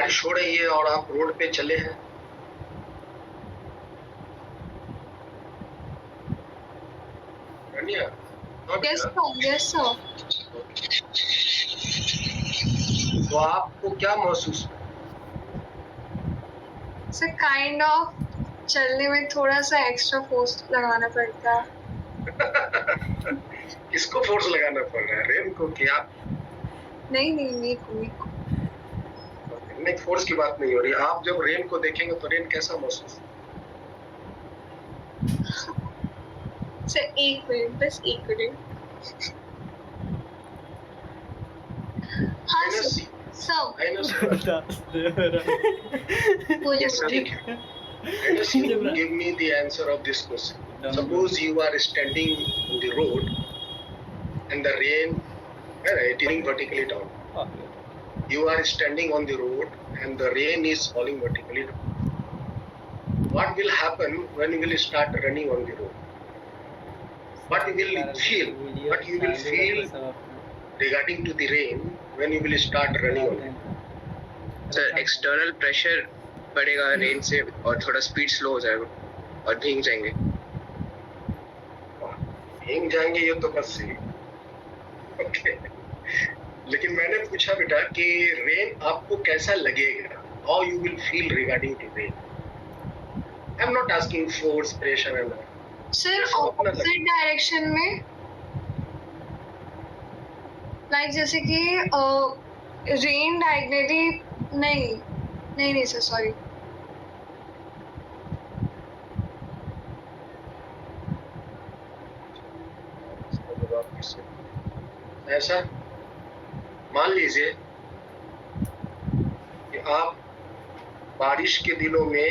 बारिश हो रही है और आप रोड पे चले हैं, Raniya? Yes, sir. Yes, sir. तो आपको क्या महसूस हुआ? So kind of चलने में थोड़ा सा एक्स्ट्रा फोर्स लगाना पड़ता है। किसको फोर्स लगाना पड़ रहा है, रेन को कि आप? नहीं मेरे को नहीं, फोर्स की बात नहीं हो रही। आप जब रेन को देखेंगे तो रेन कैसा महसूस? सर एक मिनट, बस एक मिनट। हाँ सर। Yes, ठीक है. Let you give me the answer of this question. Suppose you are standing on the road and the rain is vertically down. You are standing on the road and the rain is falling vertically down. What will happen when you will start running on the road? What you will feel? What you will feel regarding to the rain when you will start running on it? Sir external pressure पड़ेगा rain से और थोड़ा speed slow हो जाएगा और भीग जाएंगे। भीग जाएंगे ये तो बस सही। ओके, लेकिन मैंने पूछा बेटा कि रेन आपको कैसा लगेगा? How you will feel regarding the rain? I'm not asking force, pressure and all. Sir opposite direction में, लाइक जैसे कि रेन डायगोनली नहीं सर, सॉरी। ऐसा मान लीजिए कि आप बारिश के दिनों में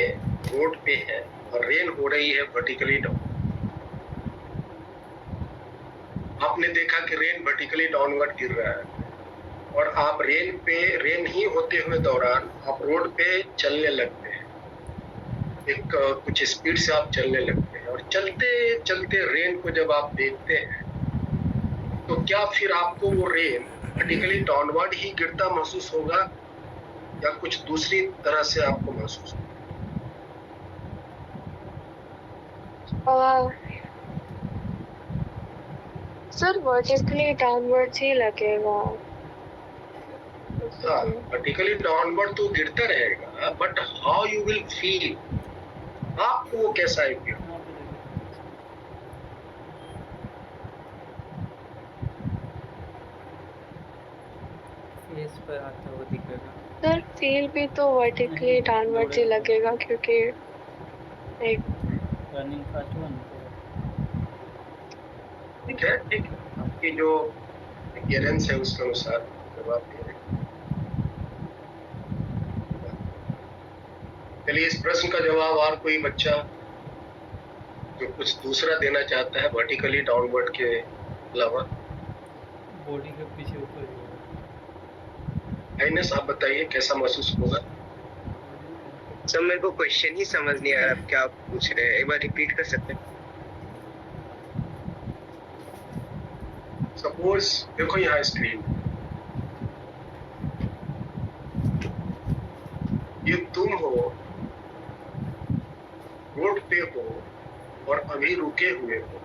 रोड पे हैं और रेन हो रही है वर्टिकली डाउन। आपने देखा कि रेन वर्टिकली डाउनवर्ड गिर रहा है और आप रेन ही होते हुए दौरान आप रोड पे चलने लगते हैं, कुछ स्पीड से आप चलने लगते हैं और चलते चलते रेन को जब आप देखते हैं तो क्या फिर आपको वो रेन वर्टिकली डाउनवर्ड ही गिरता महसूस होगा या कुछ दूसरी तरह से आपको महसूस होगा? सर वर्टिकली डाउनवर्ड ही लगेगा। वर्टिकली डाउनवर्ड तो गिरता रहेगा, but how you will feel, आपको वो कैसा है फील? फेस पर आता हुआ दिखेगा। सर फील भी तो वर्टिकली डाउनवर्ड ही लगेगा क्योंकि एक रनिंग फास्ट वन। ठीक है, आपकी जो एक्सपीरियंस है उसके अनुसार जवाब दे रहे हैं। चलिए इस प्रश्न का जवाब और कोई बच्चा जो कुछ दूसरा देना चाहता है वर्टिकली डाउनवर्ड के अलावा? बॉडी के पीछे ऊपर आइनेस आप बताइए कैसा महसूस होगा? सर मेरे को क्वेश्चन ही समझ नहीं आ रहा, आप क्या पूछ रहे हैं, एक बार रिपीट कर सकते हैं? सपोज देखो यहाँ स्क्रीन, ये तुम हो, रोड पे हो और अभी रुके हुए हो,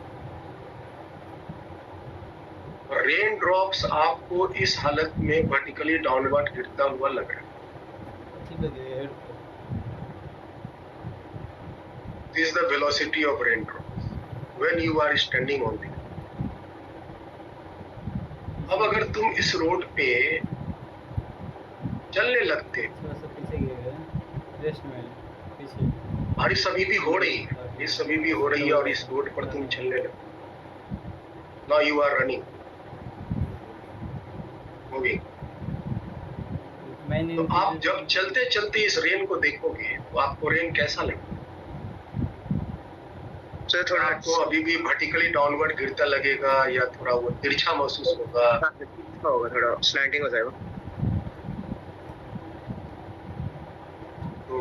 रेन ड्रॉप्स आपको इस हालत में वर्टिकली डाउनवर्ड गिरता हुआ लग रहा है। This is the velocity of raindrops when you are standing on the. अब अगर तुम इस रोड पे चलने लगते, बारिश अभी भी हो रही है, और इस रोड पर तुम चलने लगते, now you are running, moving. तो आप जब चलते चलते इस रेन को देखोगे तो आपको रेन कैसा लगेगा? सर थोड़ा आपको अभी भी वर्टिकली डाउनवर्ड गिरता लगेगा या थोड़ा वो तिरछा महसूस होगा? थोड़ा स्लैंटिंग हो जाएगा। तो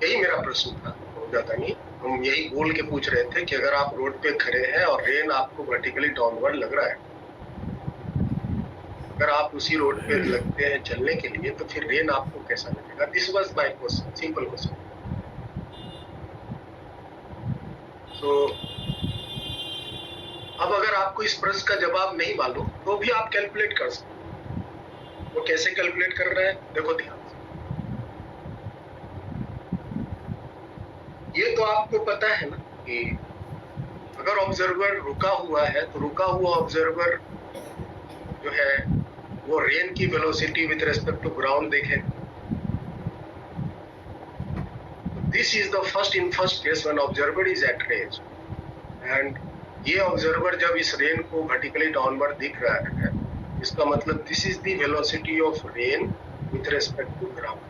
यही मेरा प्रश्न था, हो जाता नहीं, हम यही बोल के पूछ रहे थे कि अगर आप रोड पे खड़े हैं और रेन आपको वर्टिकली डाउनवर्ड लग रहा है, अगर आप उसी रोड पे लगते हैं चलने के लिए तो फिर रेन आपको कैसा लगेगा? This was my question, simple question. तो अब अगर आपको इस प्रश्न का जवाब नहीं मालूम तो भी आप कैलकुलेट कर सकते हैं। वो कैसे कैलकुलेट कर रहे हैं देखो ध्यान से। ये तो आपको पता है ना कि अगर ऑब्जर्वर रुका हुआ है तो रुका हुआ ऑब्जर्वर जो है वो रेन की velocity with respect to ground देखें। This is the first case when observer is at range and ये ऑब्जर्वर जब इस रेन को वर्टिकली डाउनवर्ड दिख रहा है, इसका मतलब this is the velocity of rain with respect to ground.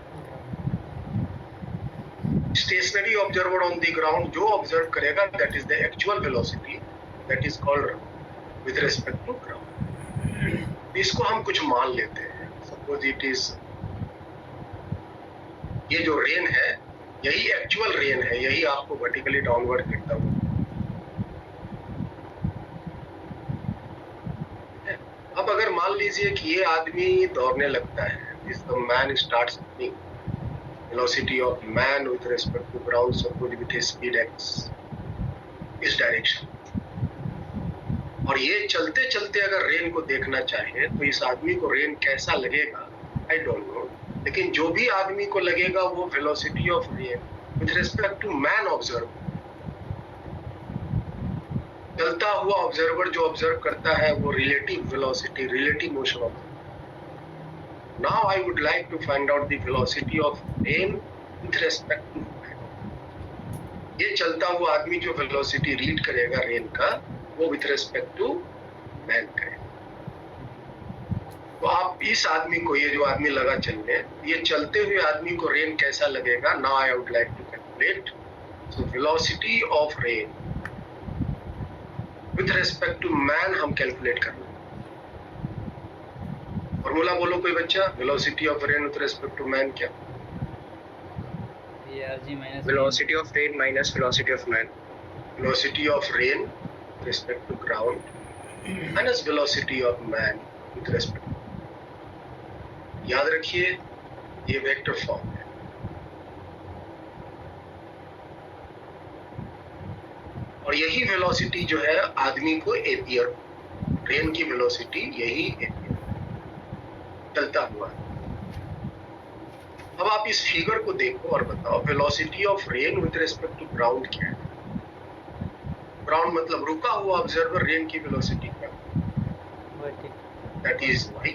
Stationary observer on the ground जो ऑब्जर्व करेगा that is the actual velocity that is called with respect to ground. इसको हम कुछ मान लेते हैं, सपोज इट इज ये जो रेन है यही एक्चुअल रेन है, यही आपको वर्टिकली डाउनवर्ड गिरता हुआ। अब अगर मान लीजिए कि ये आदमी दौड़ने लगता है, this the man starts running, velocity of man with respect to ground suppose with speed x इस डायरेक्शन, और ये चलते चलते अगर रेन को देखना चाहे तो इस आदमी को रेन कैसा लगेगा आई डोंट नो, लेकिन जो भी आदमी को लगेगा वो velocity of rain with respect to man observe, चलता हुआ ऑब्जर्वर जो ऑब्जर्व करता है वो relative velocity, relative motion of. Now I would like to find out the velocity of rain with respect to man. ये चलता हुआ आदमी जो वेलोसिटी रीड करेगा रेन का वो विद रिस्पेक्ट टू मैन करेगा। तो आप इस आदमी को, ये जो आदमी लगा चलने, ये चलते हुए आदमी को रेन कैसा लगेगा? Now I would like to calculate so velocity of rain with respect to man हम कैलकुलेट कर रहे हैं। फॉर्मूला बोलो कोई बच्चा, velocity of rain with respect to man क्या? ARG minus velocity of rain minus velocity of man. Velocity of rain with respect to ground minus velocity of man with respect. याद रखिए ये वेक्टर फॉर्म है। और यही velocity जो है आदमी को एम्पियर, ट्रेन की वेलोसिटी यही एम्पियर चलता हुआ। अब आप इस फिगर को देखो और बताओ velocity of rain with respect to ground क्या है? ग्राउंड मतलब रुका हुआ ऑब्जर्वर, रेन की वेलोसिटी क्या है? That is y।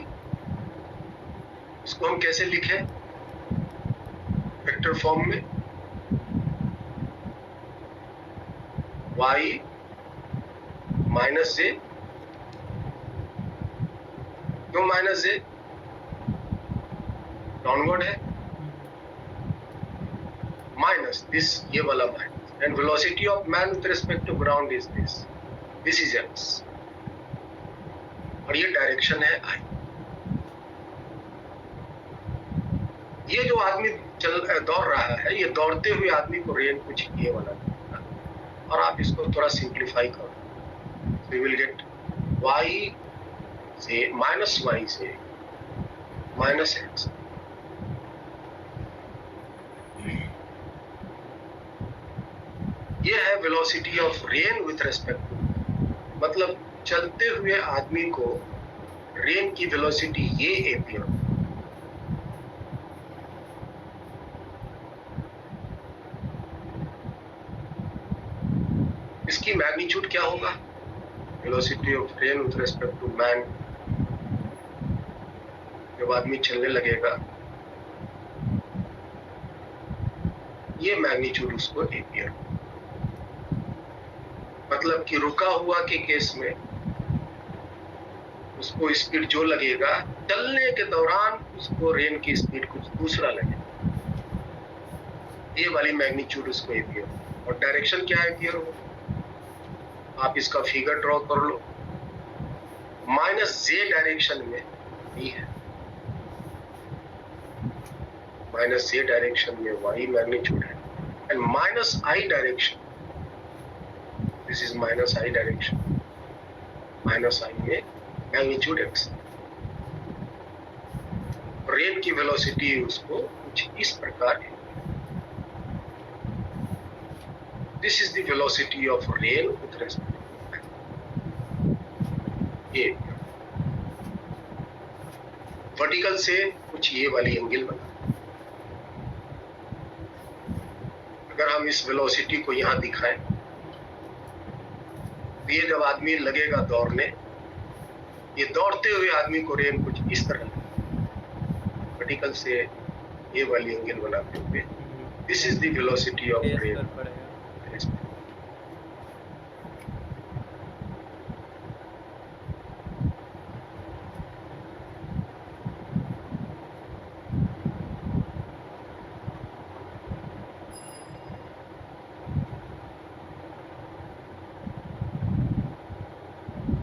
इसको हम कैसे लिखें वेक्टर फॉर्म में? y माइनस जे, क्यों माइनस जे? डाउनवर्ड है, माइनस दिस, ये वाला minus, and velocity of man with respect to ground is this is x, और ये डायरेक्शन है i। ये जो आदमी दौड़ रहा है, ये दौड़ते हुए आदमी को रेन कुछ ये वाला, और आप इसको थोड़ा सिंप्लीफाई करो, वी विल गेट y से माइनस y से माइनस x। ये है velocity of rain with respect to, मतलब चलते हुए आदमी को रेन की वेलोसिटी ये एम्पियर। इसकी मैग्नीट्यूड क्या होगा? Velocity of rain with respect to man, जब आदमी चलने लगेगा ये मैग्नीट्यूड उसको एम्पियर, मतलब कि रुका हुआ के केस में उसको स्पीड जो लगेगा, चलने के दौरान उसको रेन की स्पीड कुछ दूसरा लगेगा, ये वाली मैग्नीट्यूड उसको एम्पियर। और डायरेक्शन क्या एम्पियर हो? आप इसका फिगर ड्रॉ कर लो, माइनस जे डायरेक्शन में y है, माइनस जे डायरेक्शन में y मैग्नीट्यूड है, and minus i direction, this is minus i direction, minus i में मैग्नीट्यूड x। रेन की वेलोसिटी उसको कुछ इस प्रकार है। This is the velocity of rain with respect ये वर्टिकल से कुछ ये वाली एंगल बना। अगर हम इस वेलोसिटी को यहाँ दिखाएं, ये जब आदमी लगेगा दौड़ने, ये दौड़ते हुए आदमी को रेन कुछ इस तरह वर्टिकल से ये वाली एंगल बनाते हुए, this is the velocity of face rain. पर पड़ेगा।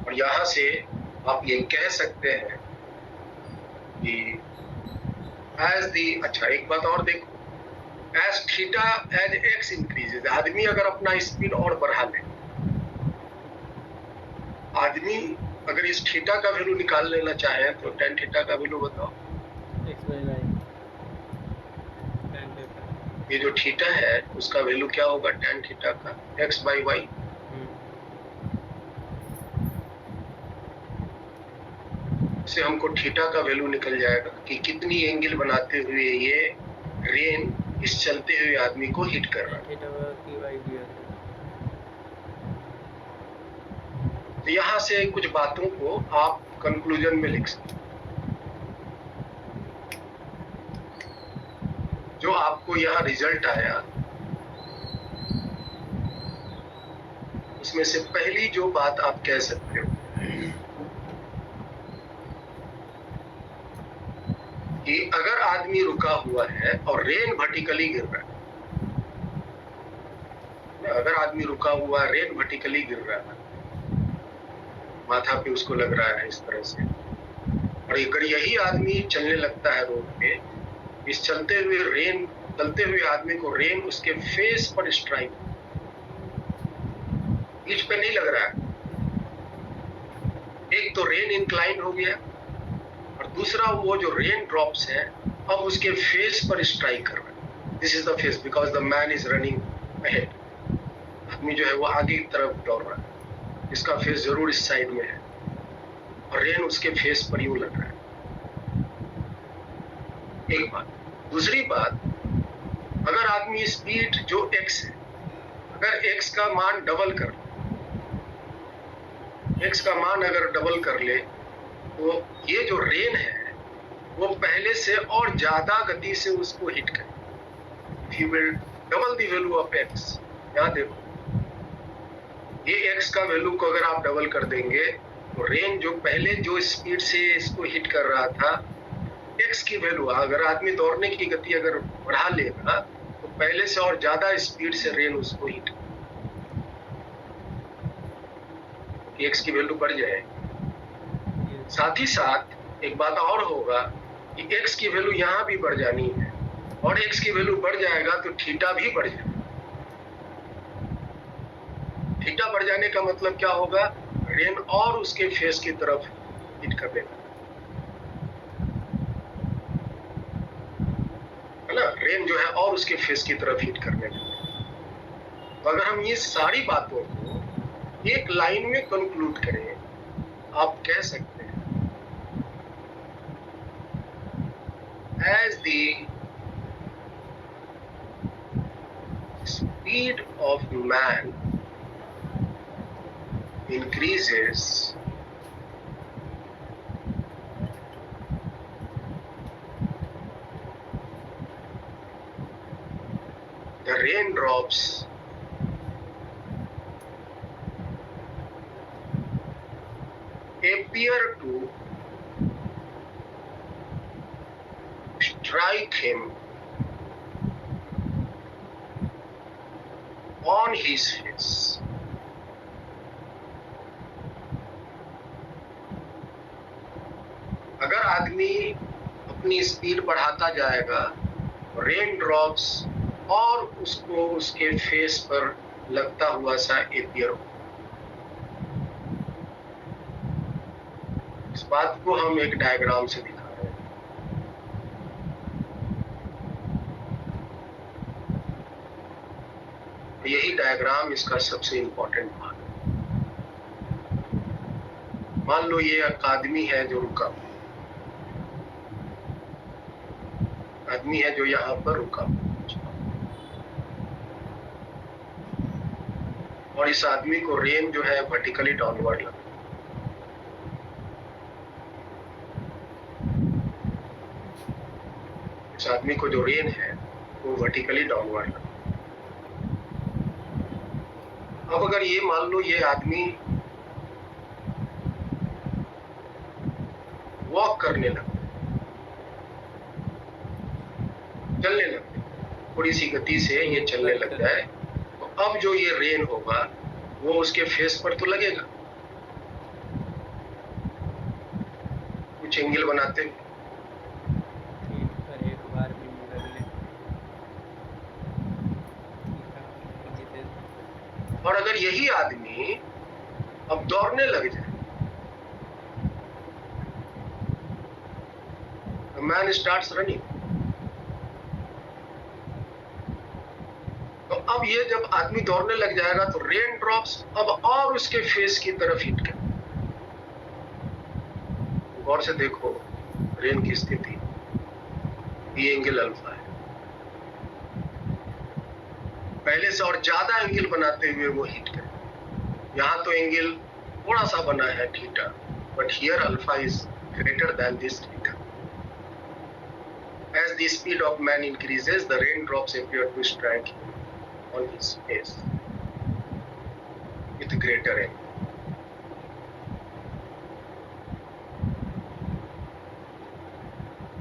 और यहाँ से आप ये कह सकते हैं कि एज दी, अच्छा एक बात और देखो, as theta as X increases, आदमी अगर अपना स्पीड और बढ़ा ले, आदमी अगर इस थीटा का वैल्यू निकाल लेना चाहे तो tan थीटा का वैल्यू बताओ। X by Y tan theta. ये जो थीटा है उसका वैल्यू क्या होगा tan थीटा का, x बाई वाई। से हमको थीटा का वैल्यू निकल जाएगा कि कितनी एंगल बनाते हुए ये रेन इस चलते हुए आदमी को हिट कर रहा है। थीटा की वाई भी है। तो यहाँ से कुछ बातों को आप कंक्लूजन में लिख सकते हैं। जो आपको यहाँ रिजल्ट आया, उसमें से पहली जो बात आप कह सकते हो कि अगर आदमी रुका हुआ है और रेन वर्टिकली गिर रहा है, अगर आदमी रुका हुआ है, रेन वर्टिकली गिर रहा है, माथा पे उसको लग रहा है इस तरह से, और अगर यही आदमी चलने लगता है रोड पे, इस चलते हुए रेन, चलते हुए आदमी को रेन उसके फेस पर स्ट्राइक, पीठ पे नहीं लग रहा है, एक तो रेन इंक्लाइन हो गया और दूसरा वो जो रेन ड्रॉप्स है अब उसके फेस पर स्ट्राइक कर रहा है। This is the face because the man is running ahead, आदमी जो है वो आगे की तरफ दौड़ रहा है, इसका फेस जरूर इस साइड में है और रेन उसके फेस पर यूं लग रहा है। एक बात। दूसरी बात, अगर आदमी स्पीड जो x है, अगर x का मान डबल कर ले, x का मान अगर डबल कर ले तो ये जो रेन है वो पहले से और ज्यादा गति से उसको हिट करे। He will double the value of x। यहाँ देखो, ये x का वैल्यू को अगर आप डबल कर देंगे तो रेन जो पहले जो स्पीड से इसको हिट कर रहा था, x की वैल्यू, अगर आदमी दौड़ने की गति अगर बढ़ा लेगा तो पहले से और ज्यादा स्पीड से रेन उसको हिट, x की वैल्यू बढ़ जाएगी। साथ ही साथ एक बात और होगा कि x की वैल्यू यहाँ भी बढ़ जानी है, और x की वैल्यू बढ़ जाएगा तो थीटा भी बढ़ जाएगा। थीटा बढ़ जाने का मतलब क्या होगा, रेन और उसके फेस की तरफ हिट कर देगा, है ना, रेन जो है और उसके फेस की तरफ हिट करने लगेगा। तो अगर हम ये सारी बातों को एक लाइन में कंक्लूड करें, आप कह सकते हैं as the speed of man increases, the raindrops appear to strike him on his face. अगर आदमी अपनी स्पीड बढ़ाता जाएगा, रेन ड्रॉप्स और उसको उसके फेस पर लगता हुआ सा एपियर हो। इस बात को हम एक डायग्राम से दिखा रहे हैं। यही डायग्राम इसका सबसे इम्पोर्टेंट भाग है। मान लो ये एक आदमी है जो रुका हुआ, आदमी है जो यहाँ पर रुका हुआ, और इस आदमी को रेन जो है वर्टिकली डाउनवर्ड लगा। इस आदमी को जो रेन है वो वर्टिकली डाउनवर्ड लगा। अब अगर ये मान लो ये आदमी वॉक करने लगा, चलने लगे, थोड़ी सी गति से ये चलने लग जाए, तो अब जो ये रेन होगा वो उसके फेस पर तो लगेगा। कुछ एंगल बनाते हुए, पर एक बार भी नहीं लग ले। और अगर यही आदमी अब दौड़ने लग जाए, मैन स्टार्ट्स रनिंग, तो अब ये जब आदमी दौड़ने लग जाएगा तो रेन ड्रॉप्स अब और उसके फेस की तरफ हिट कर। गौर से देखो रेन की स्थिति, ये एंगल अल्फा है। पहले से और ज्यादा एंगल बनाते हुए वो हिट करे। यहाँ तो एंगल थोड़ा सा बना है theta, but here alpha is greater than this theta. As the speed of man increases, the raindrops appear to strike on his face with greater angle.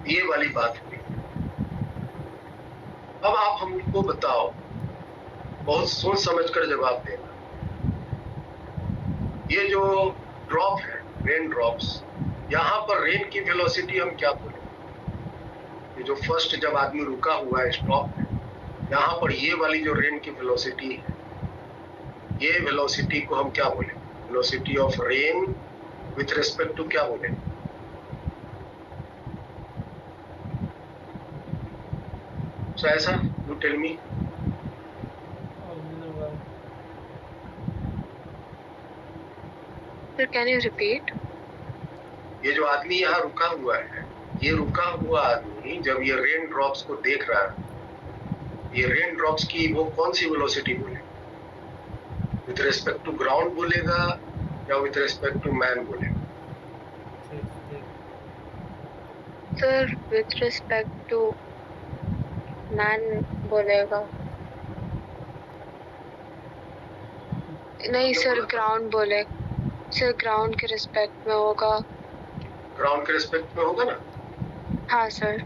ये वाली बात हुई। अब आप हमको बताओ, बहुत सोच समझ कर जवाब देना। ये जो ड्रॉप है, रेन ड्रॉप्स, यहाँ पर रेन की वेलोसिटी हम क्या बोले? ये जो फर्स्ट जब आदमी रुका हुआ है स्टॉप है, यहाँ पर ये वाली जो रेन की वेलोसिटी है, ये वेलोसिटी को हम क्या बोले? Velocity of rain with respect to क्या बोले? So ऐसा, you tell me. Sir, can you repeat? ये जो आदमी यहाँ रुका हुआ है, ये रुका हुआ आदमी जब ये रेन ड्रॉप्स को देख रहा है, ये रेन ड्रॉप्स की वो कौन सी वेलोसिटी बोलेगा? विथ रिस्पेक्ट टू ग्राउंड बोलेगा या विथ रिस्पेक्ट टू मैन बोलेगा? Sir, with respect to man बोलेगा। नहीं सर, ग्राउंड बोले। सर ग्राउंड के रिस्पेक्ट में होगा। ग्राउंड के रिस्पेक्ट में होगा ना? हाँ सर।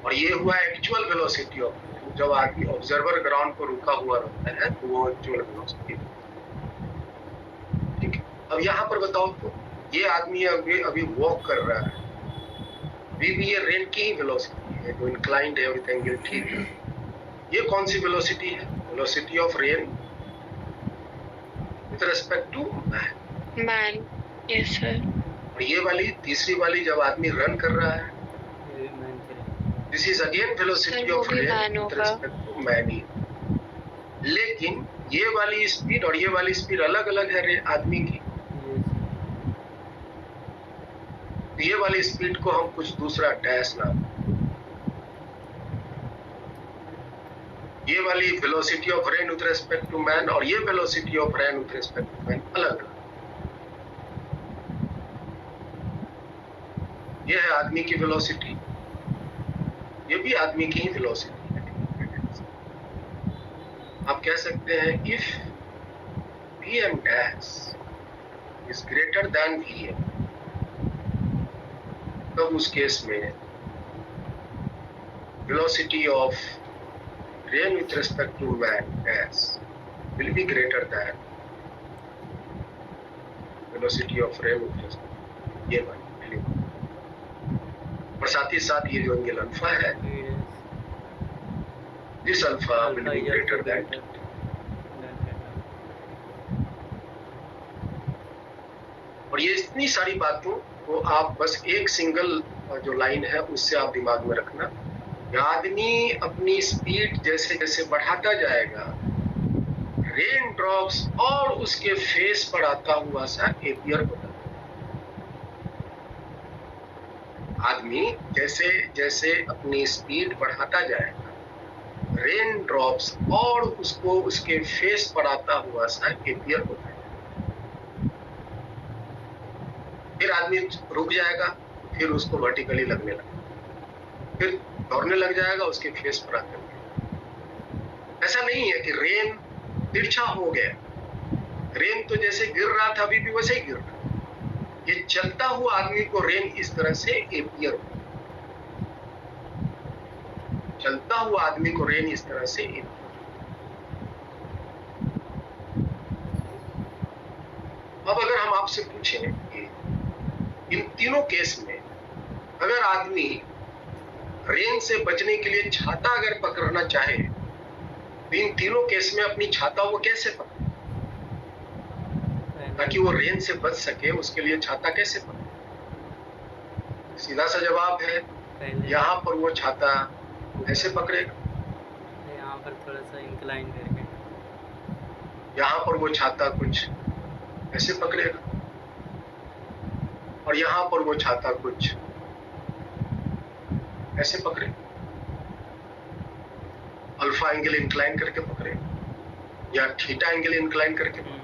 और ये हुआ एक्चुअल वेलोसिटी ऑफ, जब आदमी ऑब्जर्वर ग्राउंड पर रुका हुआ रहता है तो वो एक्चुअल वेलोसिटी। ठीक है, अब यहाँ पर बताओ तो ये आदमी अभी वॉक कर रहा है, अभी भी ये रेन की ही वेलोसिटी है, जो इंक्लाइंड है विद एंगल थीटा। ये कौन सी वेलोसिटी है? Velocity of rain with respect to man. Man, yes sir. और ये वाली तीसरी वाली जब आदमी रन कर रहा है, this is again velocity of rain with respect to man ही। लेकिन ये वाली स्पीड और ये वाली स्पीड अलग अलग है आदमी की। ये वाली स्पीड को हम कुछ दूसरा डैश नाम, ये वाली velocity of rain with respect to man और ये velocity of rain with respect to man अलग अलग। ये है आदमी की वेलोसिटी, ये भी आदमी की ही वेलोसिटी है। आप कह सकते हैं if Vm dash is greater than Vm, तब उस केस में velocity of rain with respect to man dash will be greater than velocity of rain with respect to ये वाली। और साथ ही साथ ये जो एंगल अल्फा है, this alpha will be greater than। और ये इतनी सारी बातों को आप बस एक सिंगल जो लाइन है उससे आप दिमाग में रखना, आदमी अपनी स्पीड जैसे जैसे बढ़ाता जाएगा, रेन ड्रॉप्स और उसके फेस पर आता हुआ सा एपियर होता है। आदमी जैसे जैसे अपनी स्पीड बढ़ाता जाएगा, रेन ड्रॉप्स और उसको उसके फेस पर आता हुआ सा एपियर होता है। फिर आदमी रुक जाएगा, फिर उसको वर्टिकली लगने लगेगा, फिर दौड़ने लग जाएगा, उसके फेस पर आकर। ऐसा नहीं है कि रेन तिरछा हो गया, रेन तो जैसे गिर रहा था अभी भी वैसे ही गिर रहा है। ये चलता हुआ आदमी को रेन इस तरह से एपियर होता है, चलता हुआ आदमी को रेन इस तरह से एपियर। अब अगर हम आपसे पूछें कि इन तीनों केस में अगर आदमी रेन से बचने के लिए छाता अगर पकड़ना चाहे तो इन तीनों केस में अपनी छाता वो कैसे पकड़े, ताकि वो रेन से बच सके, उसके लिए छाता कैसे पकड़े? सीधा सा जवाब है, यहाँ पर वो छाता ऐसे पकड़ेगा, यहाँ पर थोड़ा सा इंक्लाइन करके, यहाँ पर वो छाता कुछ ऐसे पकड़ेगा, और यहाँ पर वो छाता कुछ ऐसे पकड़ेगा। अल्फा एंगल इंक्लाइन करके पकड़ेगा या थीटा एंगल इंक्लाइन करके पकड़ेगा,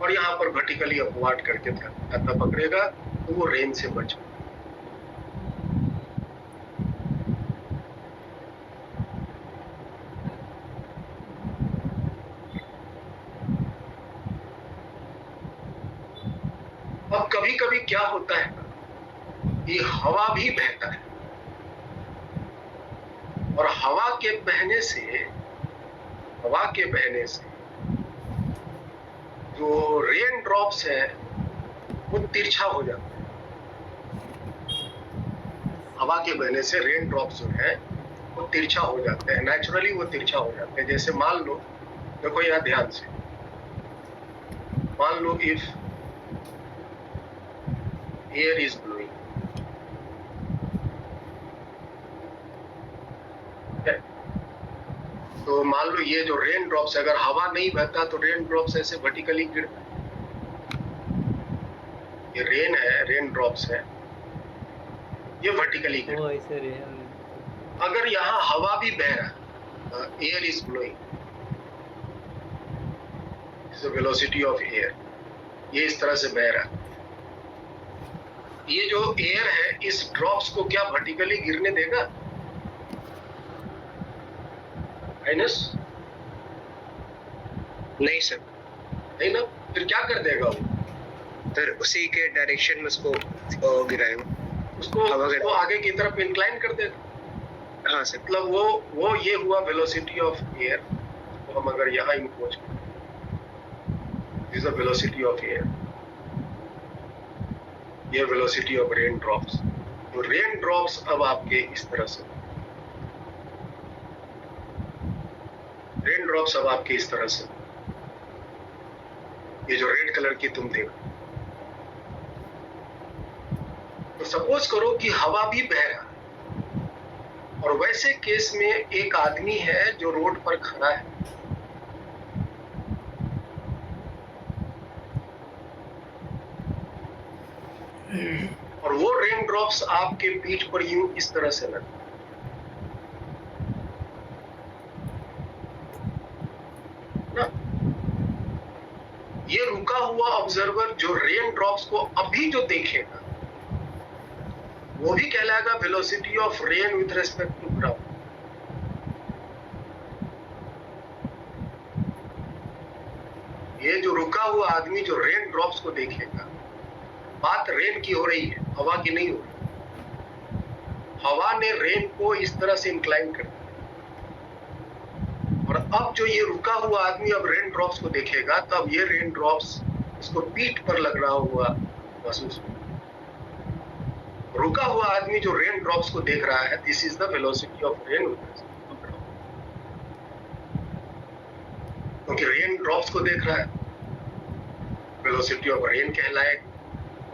और यहाँ पर वर्टिकली अपवार्ड करके छाता पकड़ेगा, तो वो रेन से बच। अब कभी कभी क्या होता है कि हवा भी बहता है, और हवा के बहने से जो रेन ड्रॉप्स है वो तिरछा हो जाता है। हवा के बहने से रेन ड्रॉप्स जो है वो तिरछा हो जाते हैं, नेचुरली वो तिरछा हो जाते हैं। जैसे मान लो, देखो यहाँ ध्यान से, मान लो इफ एयर इज ब्लोइंग, तो मान लो ये जो रेन ड्रॉप्स, अगर हवा नहीं बहता तो रेन ड्रॉप्स ऐसे वर्टिकली गिरते हैं। ये रेन है, रेन ड्रॉप्स है, ये वर्टिकली गिरते वो ऐसे रेन। हैं। अगर यहाँ हवा भी बह रहा है, air is blowing, velocity of air, ये इस तरह से बह रहा है, ये जो एयर है इस ड्रॉप्स को क्या वर्टिकली गिरने देगा? माइनस नहीं सर, नहीं ना, फिर क्या कर देगा वो? फिर उसी के डायरेक्शन में उसको गिराएगा, उसको आगे की तरफ इंक्लाइन कर देगा। हाँ सर। मतलब वो ये हुआ वेलोसिटी ऑफ एयर। तो हम अगर यहाँ इम्पोज करें, this is the velocity of air, ये वेलोसिटी ऑफ रेन ड्रॉप्स। तो रेन ड्रॉप्स अब आपके इस तरह से, रेन ड्रॉप्स अब आपके इस तरह से, ये जो रेड कलर की तुम देखो, तो सपोज करो कि हवा भी बह रहा है, और वैसे केस में एक आदमी है जो रोड पर खड़ा है, और वो रेन ड्रॉप्स आपके पीठ पर यूं इस तरह से लगे, ये रुका हुआ ऑब्जर्वर जो रेन ड्रॉप्स को अभी जो देखेगा वो भी कहलाएगा velocity of rain with respect to ground. ये जो रुका हुआ आदमी जो रेन ड्रॉप्स को देखेगा, बात रेन की हो रही है, हवा की नहीं हो रही। हवा ने रेन को इस तरह से इंक्लाइन कर दिया, और अब जो ये रुका हुआ आदमी अब रेन ड्रॉप्स को देखेगा, तब ये रेन ड्रॉप्स इसको पीठ पर लग रहा हुआ महसूस होगा। रुका हुआ आदमी जो रेन ड्रॉप्स को देख रहा है, this is the velocity of rain, क्योंकि रेन ड्रॉप्स को देख रहा है, वेलोसिटी ऑफ रेन कहलाएगा।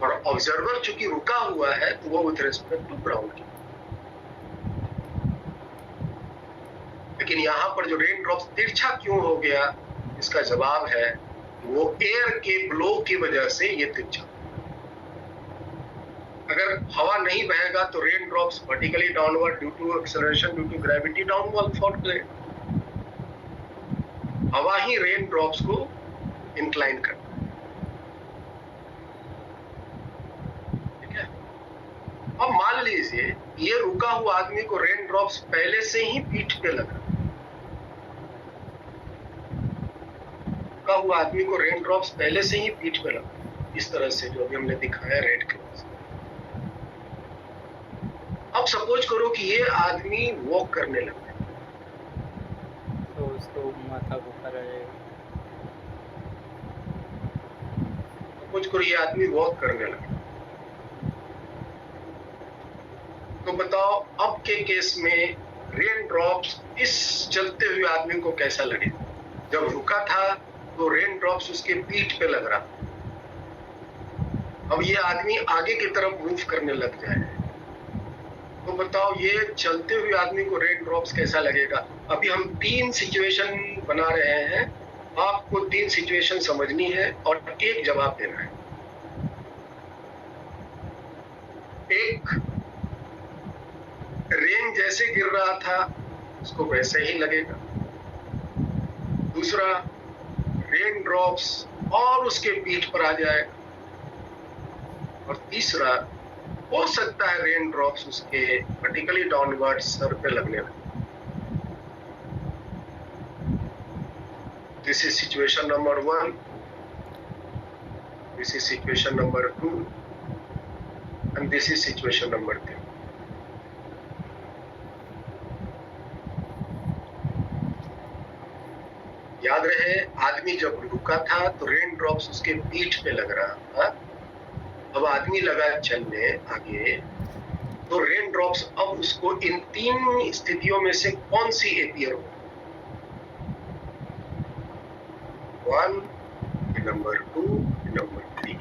और ऑब्जर्वर चूंकि रुका हुआ है तो वो विथ रेस्पेक्ट टू ग्राउंड की। लेकिन यहाँ पर जो रेन ड्रॉप्स तिरछा क्यों हो गया, इसका जवाब है वो एयर के ब्लो की वजह से ये तिरछा। अगर हवा नहीं बहेगा तो rain drops vertically downward due to acceleration due to gravity downward fall करेगा। हवा ही रेन ड्रॉप्स को इंक्लाइन करता है। ठीक है, अब मान लीजिए ये रुका हुआ आदमी को रेन ड्रॉप्स पहले से ही पीठ पे लग रहा है। रुका हुआ आदमी को रेन ड्रॉप्स पहले से ही पीठ पे लग रहा है, इस तरह से जो अभी हमने दिखाया रेड कलर से। अब सपोज करो कि ये आदमी वॉक करने लगा, तो उसको माथा बुखार आ जाएगा। सपोज करो ये आदमी वॉक करने लगा, तो बताओ अब के केस में रेन ड्रॉप्स इस चलते हुए आदमी को कैसा लगे? जब रुका था तो रेन ड्रॉप्स उसके पीठ पे लग रहा था, अब ये आदमी आगे की तरफ मूव करने लग जाए, तो बताओ ये चलते हुए आदमी को रेन ड्रॉप्स कैसा लगेगा? अभी हम 3 सिचुएशन बना रहे हैं, आपको 3 सिचुएशन समझनी है और एक जवाब देना है। एक, रेन जैसे गिर रहा था उसको वैसे ही लगेगा। दूसरा, रेन ड्रॉप्स और उसके पीठ पर आ जाएगा। और तीसरा, हो सकता है रेन ड्रॉप्स उसके वर्टिकली डाउनवर्ड सर पे लगने लगे। This is situation number 1, this is situation number 2 and this is situation number 3। याद रहे, आदमी जब रुका था तो रेन ड्रॉप्स उसके पीठ पे लग रहा था, अब आदमी लगा चलने आगे, तो रेन ड्रॉप्स अब उसको इन 3 स्थितियों में से कौन सी अपीयर हो? 1, नंबर 2, नंबर 3।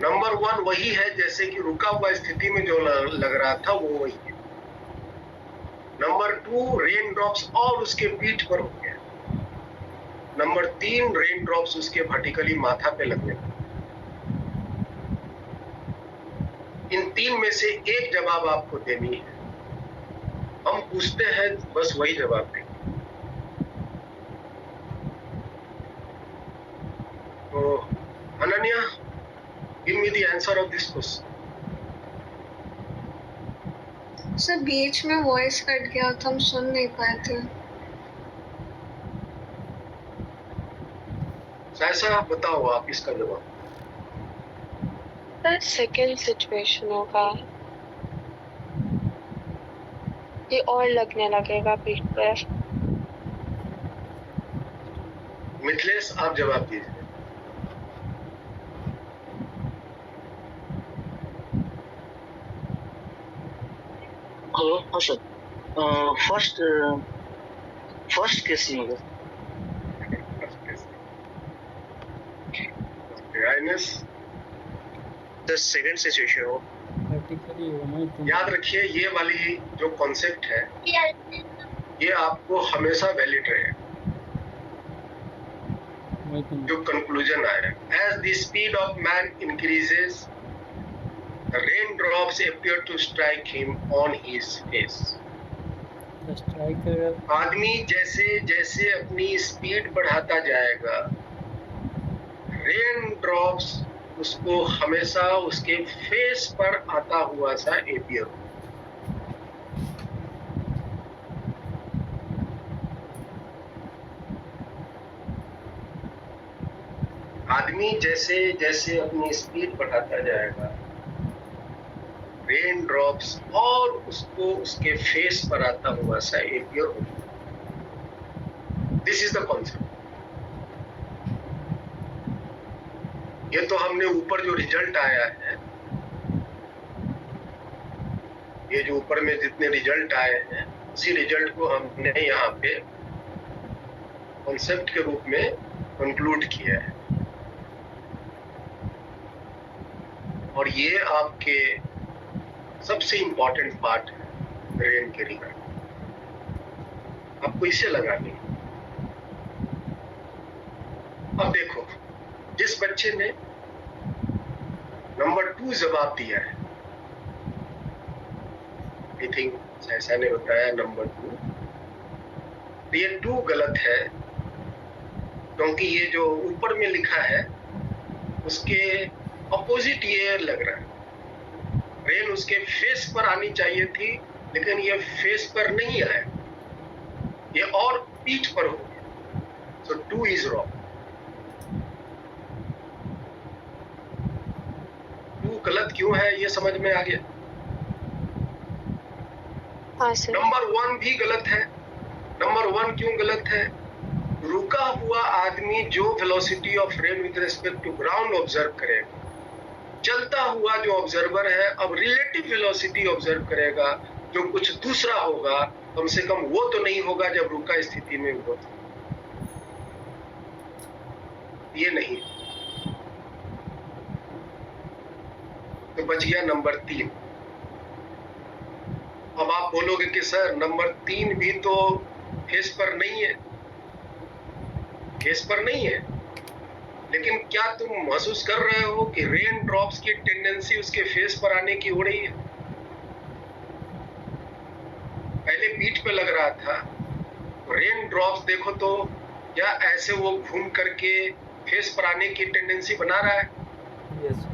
नंबर 1 वही है जैसे कि रुका हुआ स्थिति में जो लग रहा था वो वही है। नंबर 2, रेन ड्रॉप्स और उसके पीठ पर हो गया। नंबर 3, रेन ड्रॉप्स उसके वर्टिकली माथा पे लगने लगे। इन 3 में से एक जवाब आपको देनी है। हम पूछते हैं, बस वही जवाब दें। तो Ananya, give me the answer of this question. Sir बीच में वॉइस कट गया था, हम सुन नहीं पाए थे। ऐसा बताओ आप इसका जवाब। सर सेकेंड सिचुएशन होगा, ये और लगने लगेगा पीठ पर। मिथिलेश, आप जवाब दीजिए। हेलो, हाँ सर, फर्स्ट केस में The second situation हो। प्रैक्टिकली होना ही तुम। याद रखिए, ये वाली जो कॉन्सेप्ट है ये आपको हमेशा वैलिड रहे। वही तुम। जो कंक्लूजन आया, as the speed of man increases rain drops appear to strike him on his face। Strike करेगा। आदमी जैसे जैसे अपनी स्पीड बढ़ाता जाएगा, रेन ड्रॉप्स उसको हमेशा उसके फेस पर आता हुआ सा एपियर हो। आदमी जैसे जैसे अपनी स्पीड बढ़ाता जाएगा, रेन ड्रॉप्स और उसको उसके फेस पर आता हुआ सा एपियर हो। This is the concept. ये तो हमने ऊपर जो रिजल्ट आया है, ये जो ऊपर में जितने रिजल्ट आए हैं, उसी रिजल्ट को हमने यहाँ पे कॉन्सेप्ट के रूप में कंक्लूड किया है। और ये आपके सबसे इंपॉर्टेंट पार्ट है रेन के रिगार्डिंग। आपको इसे लगानी है। अब देखो, जिस बच्चे ने नंबर 2 जवाब दिया है, आई थिंक ऐसा ने बताया नंबर 2, ये 2 गलत है, क्योंकि ये जो ऊपर में लिखा है उसके अपोजिट ये लग रहा है। रेन उसके फेस पर आनी चाहिए थी, लेकिन ये फेस पर नहीं आया, ये और पीठ पर हो गया। सो 2 इज रॉन्ग। 2 गलत क्यों है ये समझ में आ गया। हाँ सर। नंबर 1 भी गलत है। नंबर 1 क्यों गलत है? रुका हुआ आदमी जो velocity of rain with respect to ground observe करेगा, चलता हुआ जो ऑब्जर्वर है अब रिलेटिव वेलोसिटी ऑब्जर्व करेगा, जो कुछ दूसरा होगा, कम से कम वो तो नहीं होगा जब रुका स्थिति में हो। ये नहीं, तो बच गया नंबर 3। अब आप बोलोगे कि सर नंबर 3 भी तो फेस पर नहीं है। फेस पर नहीं है, लेकिन क्या तुम महसूस कर रहे हो कि रेन ड्रॉप्स की टेंडेंसी उसके फेस पर आने की हो रही है? पहले पीठ पे लग रहा था, रेन ड्रॉप्स देखो तो क्या ऐसे वो घूम करके फेस पर आने की टेंडेंसी बना रहा है? यस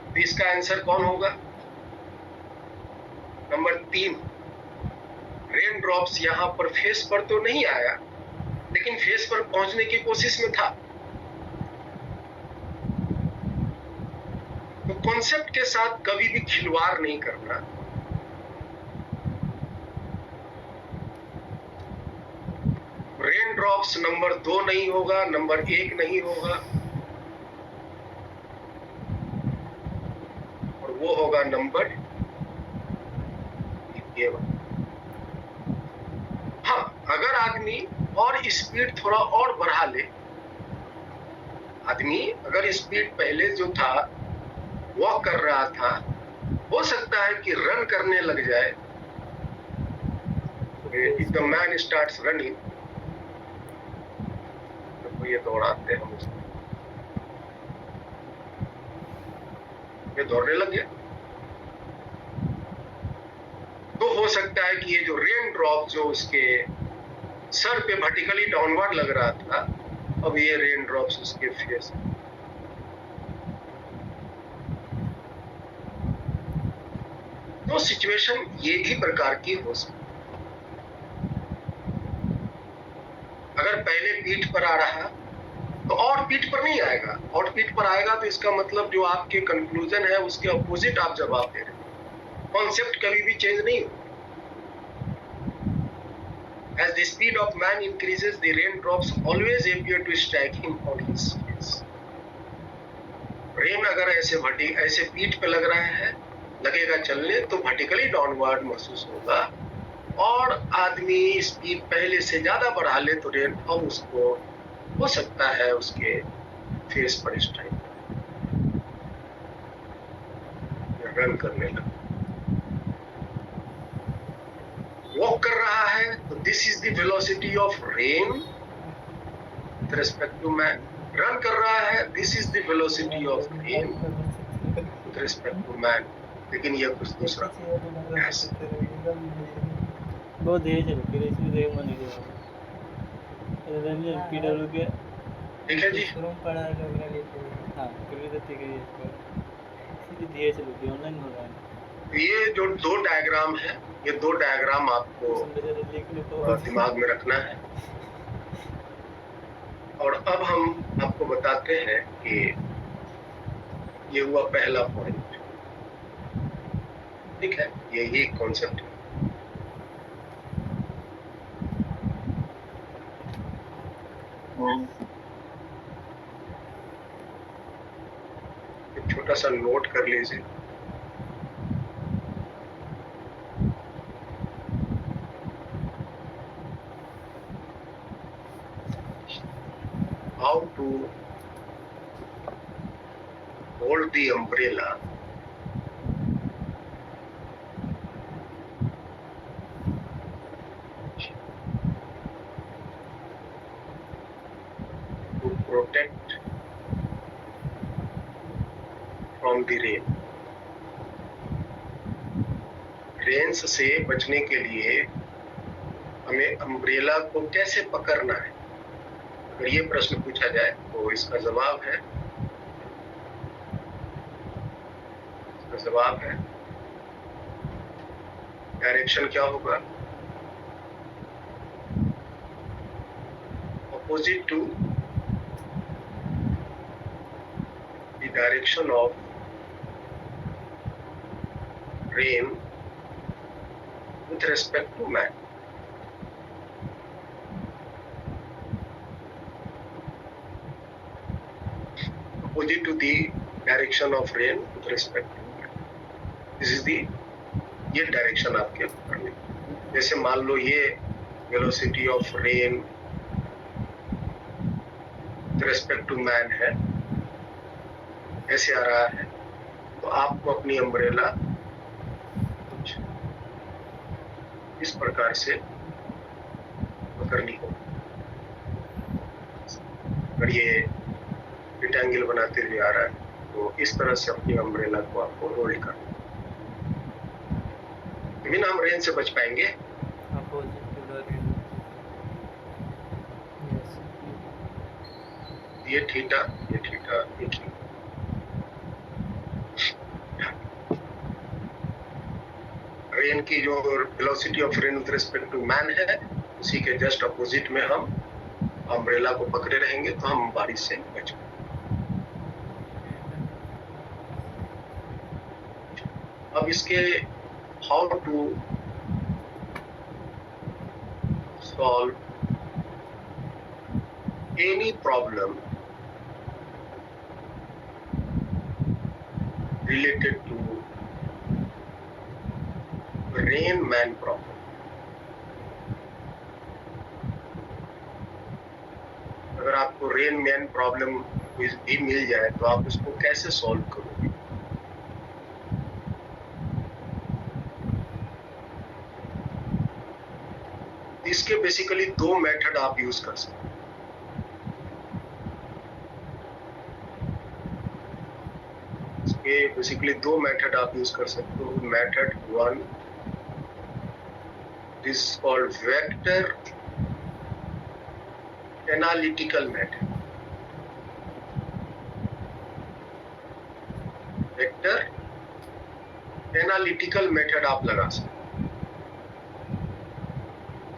तो इसका आंसर कौन होगा? नंबर 3। रेन ड्रॉप्स यहाँ पर फेस पर तो नहीं आया, लेकिन फेस पर पहुंचने की कोशिश में था। तो कॉन्सेप्ट के साथ कभी भी खिलवाड़ नहीं करना। रेन ड्रॉप्स नंबर 2 नहीं होगा, नंबर 1 नहीं होगा, और वो होगा नंबर 1। हाँ, अगर आदमी और स्पीड थोड़ा और बढ़ा ले, आदमी अगर स्पीड पहले जो था वॉक कर रहा था, हो सकता है कि रन करने लग जाए। If the man starts running, तो ये दौड़ाते हैं हम उसको, ये दौड़ने लग गया, तो हो सकता है कि ये जो रेन ड्रॉप जो उसके सर पे वर्टिकली डाउनवर्ड लग रहा था, अब ये रेन ड्रॉप्स उसके फेस। तो सिचुएशन ये भी प्रकार की हो सकती। अगर पहले पीठ पर आ रहा तो और पीठ पर नहीं आएगा, और पीठ पर आएगा तो इसका मतलब जो आपके कंक्लूजन है उसके अपोजिट आप जवाब दे रहे हैं। कॉन्सेप्ट कभी भी चेंज नहीं होगा। As the speed of man increases, the raindrops always appear to strike him on his face. Rain अगर ऐसे पीठ पे लग रहा है, लगेगा चलने, तो वर्टिकली डाउनवर्ड महसूस होगा, और आदमी स्पीड पहले से ज्यादा बढ़ा ले तो रेन अब उसको हो सकता है उसके फेस पर स्ट्राइक रन करने लगे। वॉक कर रहा है तो this is the velocity of rain with respect to man. Run कर रहा है, this is the velocity of rain with respect to man. लेकिन ये कुछ दूसरा बहुत धीरे चलो फिर इसमें देख मन नहीं रहा पीडब्ल्यू के ठीक है जी। रूम पड़ा है हाँ फिर भी तो ठीक है इसलिए धीरे चलो कि ऑनलाइन हो रहा है। ये जो 2 डायग्राम है, ये 2 डायग्राम आपको दिमाग में रखना है। और अब हम आपको बताते हैं कि ये हुआ पहला पॉइंट, ठीक है, यही कॉन्सेप्ट है। एक छोटा सा नोट कर लीजिए। How to hold the umbrella protect from the rain. Rains से बचने के लिए हमें अम्ब्रेला को कैसे पकड़ना है? अगर ये प्रश्न पूछा जाए तो इसका जवाब है डायरेक्शन क्या होगा? Opposite to the direction of rain with respect to man. Opposite to the direction of rain with respect to man. This is the ये डायरेक्शन आपके पकड़ने। जैसे मान लो ये velocity of rain with respect to man है, ऐसे आ रहा है, तो आपको अपनी अम्ब्रेला इस प्रकार से पकड़नी हो। अगर ये रेक्टेंगल बनाते हुए आ रहा है तो इस तरह से अपनी अम्ब्रेला को आपको रोल करना। तभी ना हम रेन से बच पाएंगे। Opposite to the rain. Yes. ये थीटा एक ही। रेन की जो velocity of rain with respect to man है, उसी के जस्ट अपोजिट में हम अम्ब्रेला को पकड़े रहेंगे तो हम बारिश से बच पाएंगे। अब इसके how to solve any problem related to rain man problem. अगर आपको रेन मैन प्रॉब्लम भी मिल जाए तो आप उसको कैसे सॉल्व करोगे? इसके बेसिकली दो मेथड आप यूज कर सकते हैं। इसके बेसिकली दो मेथड आप यूज कर सकते हो। Method one is called vector analytical method. Vector analytical method आप लगा सकते।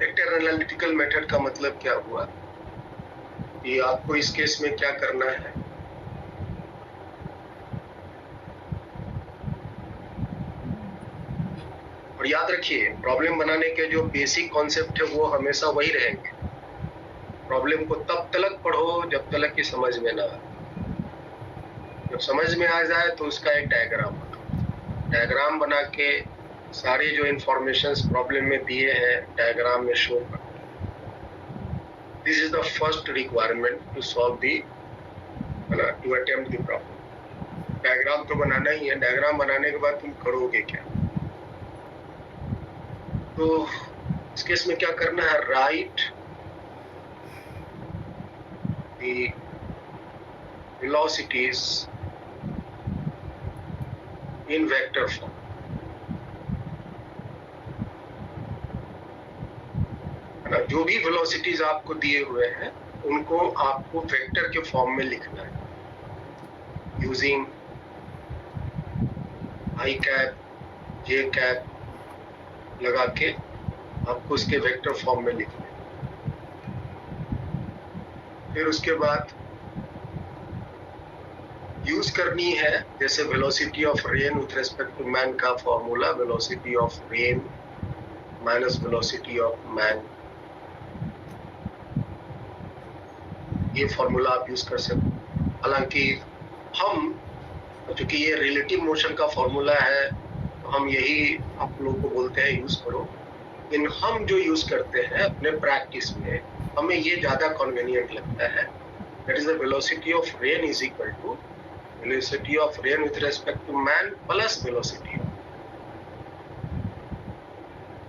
Vector analytical method का मतलब क्या हुआ कि आपको इस केस में क्या करना है? और याद रखिए, प्रॉब्लम बनाने के जो बेसिक कॉन्सेप्ट है वो हमेशा वही रहेंगे। प्रॉब्लम को तब तक पढ़ो जब तक कि समझ में ना आए। जब समझ में आ जाए तो उसका एक डायग्राम बनाओ। डायग्राम बना के सारे जो इंफॉर्मेशंस प्रॉब्लम में दिए हैं डायग्राम में शो करो। This is the first requirement to solve the to attempt the problem. Diagram तो बनाना ही है। डायग्राम बनाने के बाद तुम करोगे क्या? तो इस केस में क्या करना है? Right the velocities in vector form. जो भी वेलोसिटीज आपको दिए हुए हैं उनको आपको वेक्टर के फॉर्म में लिखना है using I cap J cap लगा के आपको उसके वेक्टर फॉर्म में लिखना है। फिर उसके बाद यूज करनी है जैसे velocity of rain with respect to man का formula, velocity of rain minus velocity of man. ये फॉर्मूला आप यूज कर सकते। हालांकि हम, क्योंकि ये रिलेटिव मोशन का फॉर्मूला है, तो हम यही आप लोगों को बोलते हैं यूज करो। लेकिन हम जो यूज करते हैं अपने प्रैक्टिस में, हमें ये ज्यादा कन्वीनियंट लगता है। That is the velocity of rain is equal to velocity of rain with respect to man plus velocity.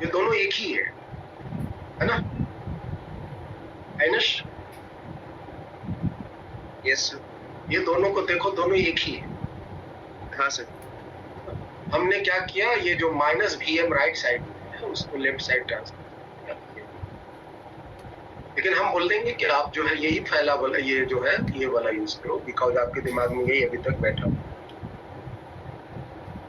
ये दोनों एक ही है ना? आइनश यस सर। ये दोनों को देखो, दोनों एक ही है। हाँ सर। हमने क्या किया, ये जो माइनस VM राइट साइड में है उसको लेफ्ट साइड ट्रांसफर किया। लेकिन हम बोल देंगे कि आप जो है यही फैला वाला, ये जो है ये वाला यूज करो, बिकॉज आपके दिमाग में यही अभी तक बैठा हुआ।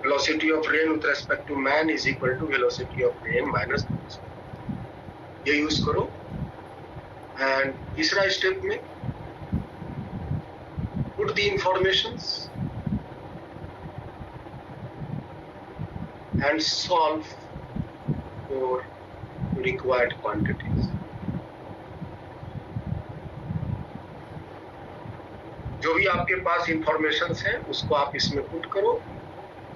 Velocity of rain with respect to man is equal to velocity of rain minus, ये यूज करो। एंड तीसरा स्टेप में put the informations and solve for required quantities. जो भी आपके पास इंफॉर्मेशंस है उसको आप इसमें पुट करो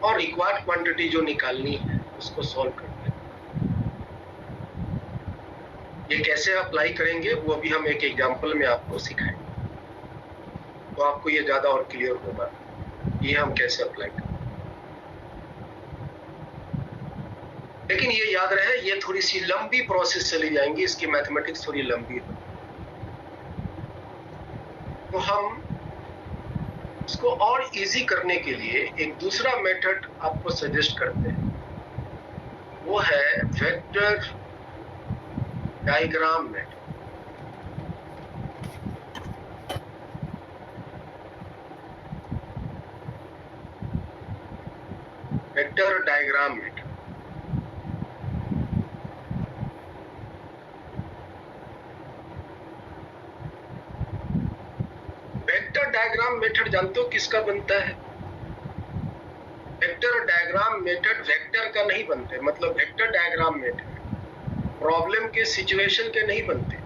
और रिक्वायर्ड क्वांटिटी जो निकालनी है उसको सॉल्व करते हैं। ये कैसे अप्लाई करेंगे वो भी हम एक एग्जांपल में आपको सिखाएंगे, तो आपको ये ज्यादा और क्लियर होगा ये हम कैसे अप्लाई करें। लेकिन ये याद रहे, ये थोड़ी सी लंबी प्रोसेस चली जाएंगी, इसकी मैथमेटिक्स थोड़ी लंबी है। तो हम इसको और इजी करने के लिए एक दूसरा मेथड आपको सजेस्ट करते हैं, वो है vector diagram method. Vector diagram method vector diagram method जानते हो किसका बनता है? वेक्टर डायग्राम मेथड वेक्टर का नहीं बनते, मतलब वेक्टर डायग्राम मेथड प्रॉब्लम के सिचुएशन के नहीं बनते।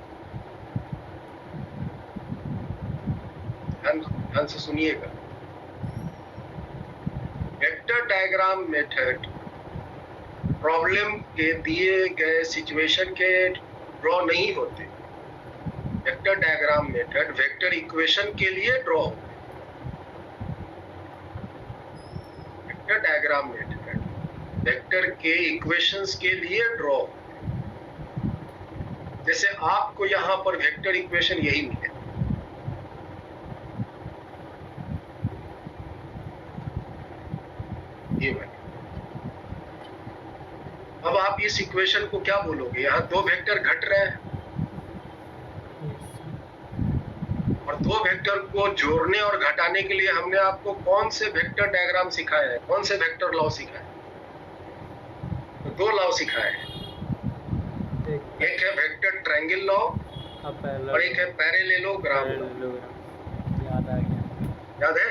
ध्यान से सुनिएगा, वेक्टर डायग्राम मेथड प्रॉब्लम के दिए गए सिचुएशन के ड्रॉ नहीं होते। Vector diagram method vector equation के लिए ड्रॉ होते हैं। वेक्टर डायग्राम मेथड वेक्टर के इक्वेशंस के लिए ड्रॉ होते हैं। जैसे आपको यहां पर वेक्टर इक्वेशन यही मिले, ये वाली। अब आप इस इक्वेशन को क्या बोलोगे? यहाँ दो वेक्टर घट रहे हैं और दो वेक्टर को जोड़ने और घटाने के लिए हमने आपको कौन से वेक्टर डायग्राम सिखाया है, कौन से वेक्टर लॉ सिखाया है? दो लॉ सिखाए हैं, एक है वेक्टर ट्रायंगल लॉ और एक है पैरेललोग्राम लॉ। याद आ गया। याद है?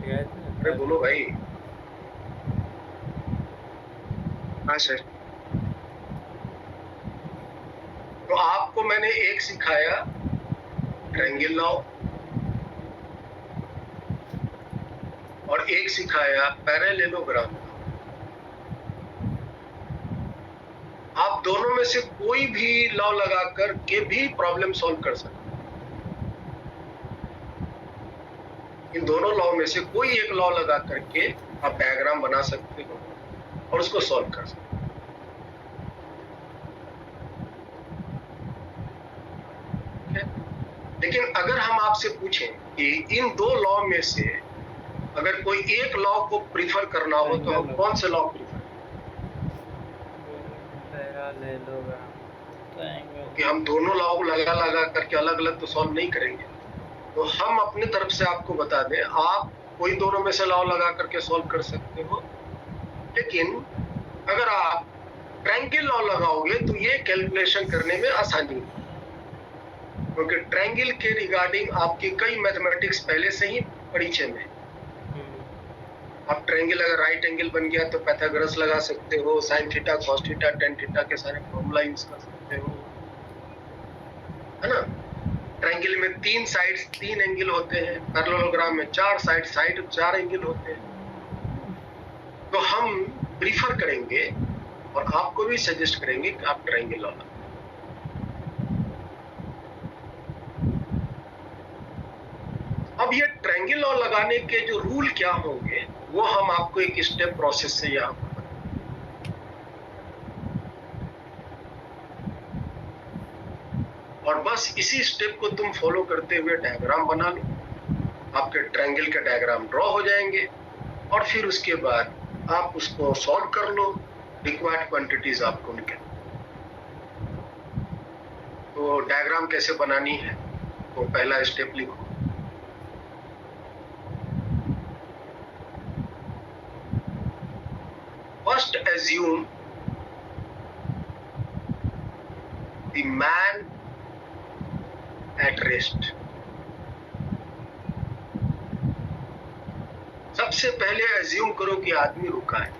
अरे बोलो भाई। हाँ सर। तो आपको मैंने एक सिखाया ट्रायंगल लॉ और एक सिखाया पैरेललोग्राम लॉ। आप दोनों में से कोई भी लॉ लगा कर के भी प्रॉब्लम सॉल्व कर सकते हैं। इन दोनों लॉ में से कोई एक लॉ लगा करके आप डायग्राम बना सकते हो और उसको सॉल्व कर सकते हो। लेकिन अगर हम आपसे पूछें कि इन दो लॉ में से अगर कोई एक लॉ को प्रीफर करना हो तो हम कौन से लॉ प्रीफर कि हम दोनों लॉ को लगा लगा करके अलग अलग तो सॉल्व नहीं करेंगे। तो हम अपनी तरफ से आपको बता दें, आप कोई दोनों में से लॉ लगा करके सॉल्व कर सकते हो, लेकिन अगर आप ट्रायंगल लॉ लगाओगे तो ये कैलकुलेशन करने में आसानी है, क्योंकि ट्रायंगल के रिगार्डिंग आपकी कई मैथमेटिक्स पहले से ही परिचय में। आप ट्रायंगल अगर राइट एंगल बन गया तो पाइथागोरस लगा सकते हो, sine theta, cos theta, tan theta के सारे फॉर्मूला यूज कर सकते हो, है ना। ट्रायंगल में 3 साइड्स 3 एंगल होते हैं, पैरेललोग्राम में 4 साइड 4 एंगल होते हैं। तो हम प्रीफर करेंगे और आपको भी सजेस्ट करेंगे कि आप ट्रायंगल लॉ लगाएं। अब ये ट्रायंगल लॉ लगाने के जो रूल क्या होंगे वो हम आपको एक स्टेप प्रोसेस से यहाँ पर और बस इसी स्टेप को तुम फॉलो करते हुए डायग्राम बना लो, आपके ट्रायंगल के डायग्राम ड्रॉ हो जाएंगे और फिर उसके बाद आप उसको सॉल्व कर लो, रिक्वायर्ड क्वांटिटीज आपको निकल। तो डायग्राम कैसे बनानी है, तो पहला स्टेप लिखो। First assume the man at rest। सबसे पहले assume करो कि आदमी रुका है।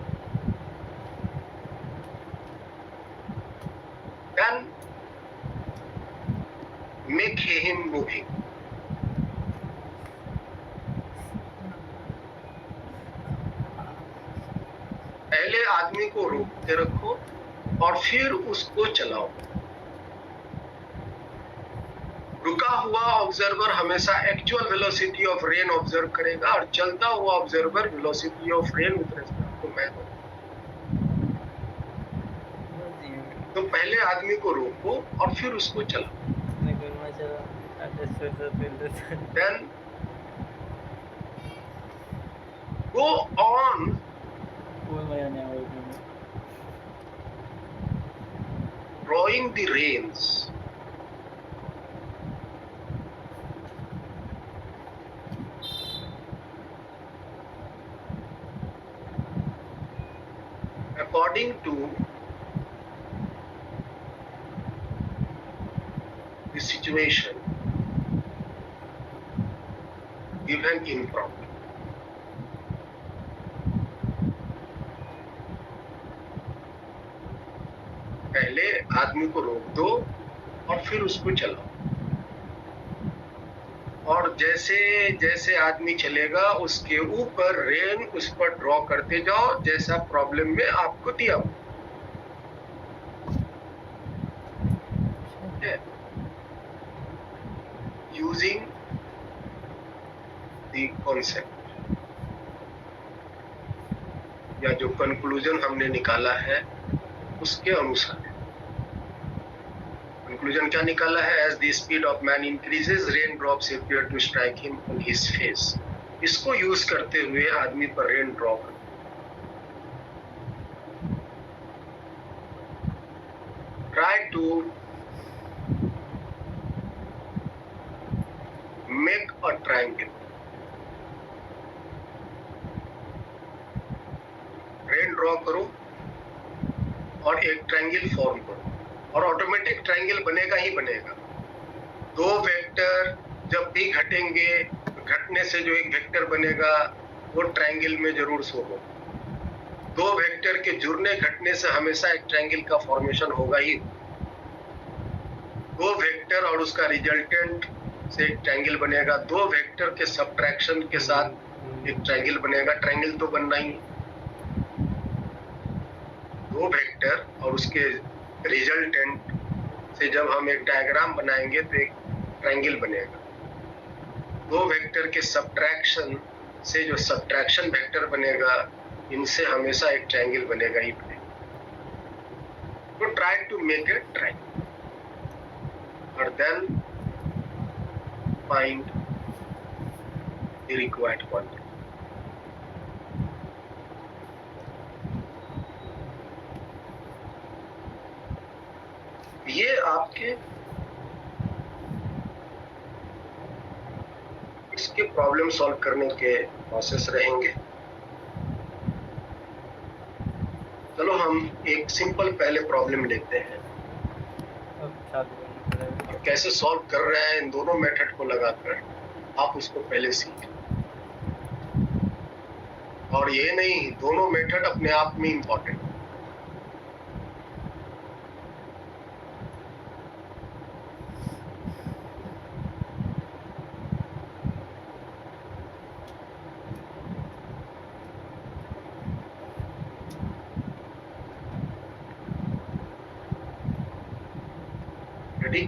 Then make him moving। पहले आदमी को रोक के रखो और फिर उसको चलाओ। रुका हुआ ऑब्जर्वर हमेशा actual velocity of rain observe करेगा और चलता हुआ observer velocity of rain with respect to man. तो पहले आदमी को रोको और फिर उसको चलाओ। Then go on drawing the reins। According to the situation given in prompt। पहले आदमी को रोक दो और फिर उसको चलाओ और जैसे जैसे आदमी चलेगा उसके ऊपर रेन उस पर ड्रॉ करते जाओ जैसा प्रॉब्लम में आपको दिया हो। यूजिंग द कॉन्सेप्ट या जो कंक्लूजन हमने निकाला है उसके अनुसार। कंक्लूजन क्या निकाला है? As the speed of man increases rain drops appear to strike him on his face. इसको यूज करते हुए आदमी पर rain drop try to make a triangle. Rain draw करो और एक ट्रायंगल फॉर्म करो और ऑटोमेटिक ट्रायंगल बनेगा ही बनेगा। दो वेक्टर जब भी घटेंगे, घटने से जो एक वेक्टर बनेगा वो ट्रायंगल में जरूर शो होगा। दो वेक्टर के जुड़ने घटने से हमेशा एक ट्रायंगल का फॉर्मेशन होगा ही। दो वेक्टर और उसका रिजल्टेंट से एक ट्रायंगल बनेगा। दो वेक्टर के सबट्रैक्शन के साथ एक ट्रायंगल बनेगा। ट्रायंगल तो बनना ही। दो वेक्टर और उसके रिजल्टेंट से जब हम एक डायग्राम बनाएंगे तो एक ट्रायंगल बनेगा। दो वेक्टर के सबट्रैक्शन से जो सबट्रैक्शन वेक्टर बनेगा, इनसे हमेशा एक ट्रायंगल बनेगा ही बनेगा। तो try to make a triangle और then find the required quantity. ये आपके इसके प्रॉब्लम सॉल्व करने के प्रोसेस रहेंगे। चलो हम एक सिंपल पहले प्रॉब्लम लेते हैं और कैसे सॉल्व कर रहे हैं इन दोनों मेथड को लगाकर आप उसको पहले सीख। और ये नहीं, दोनों मेथड अपने आप में important. Ready?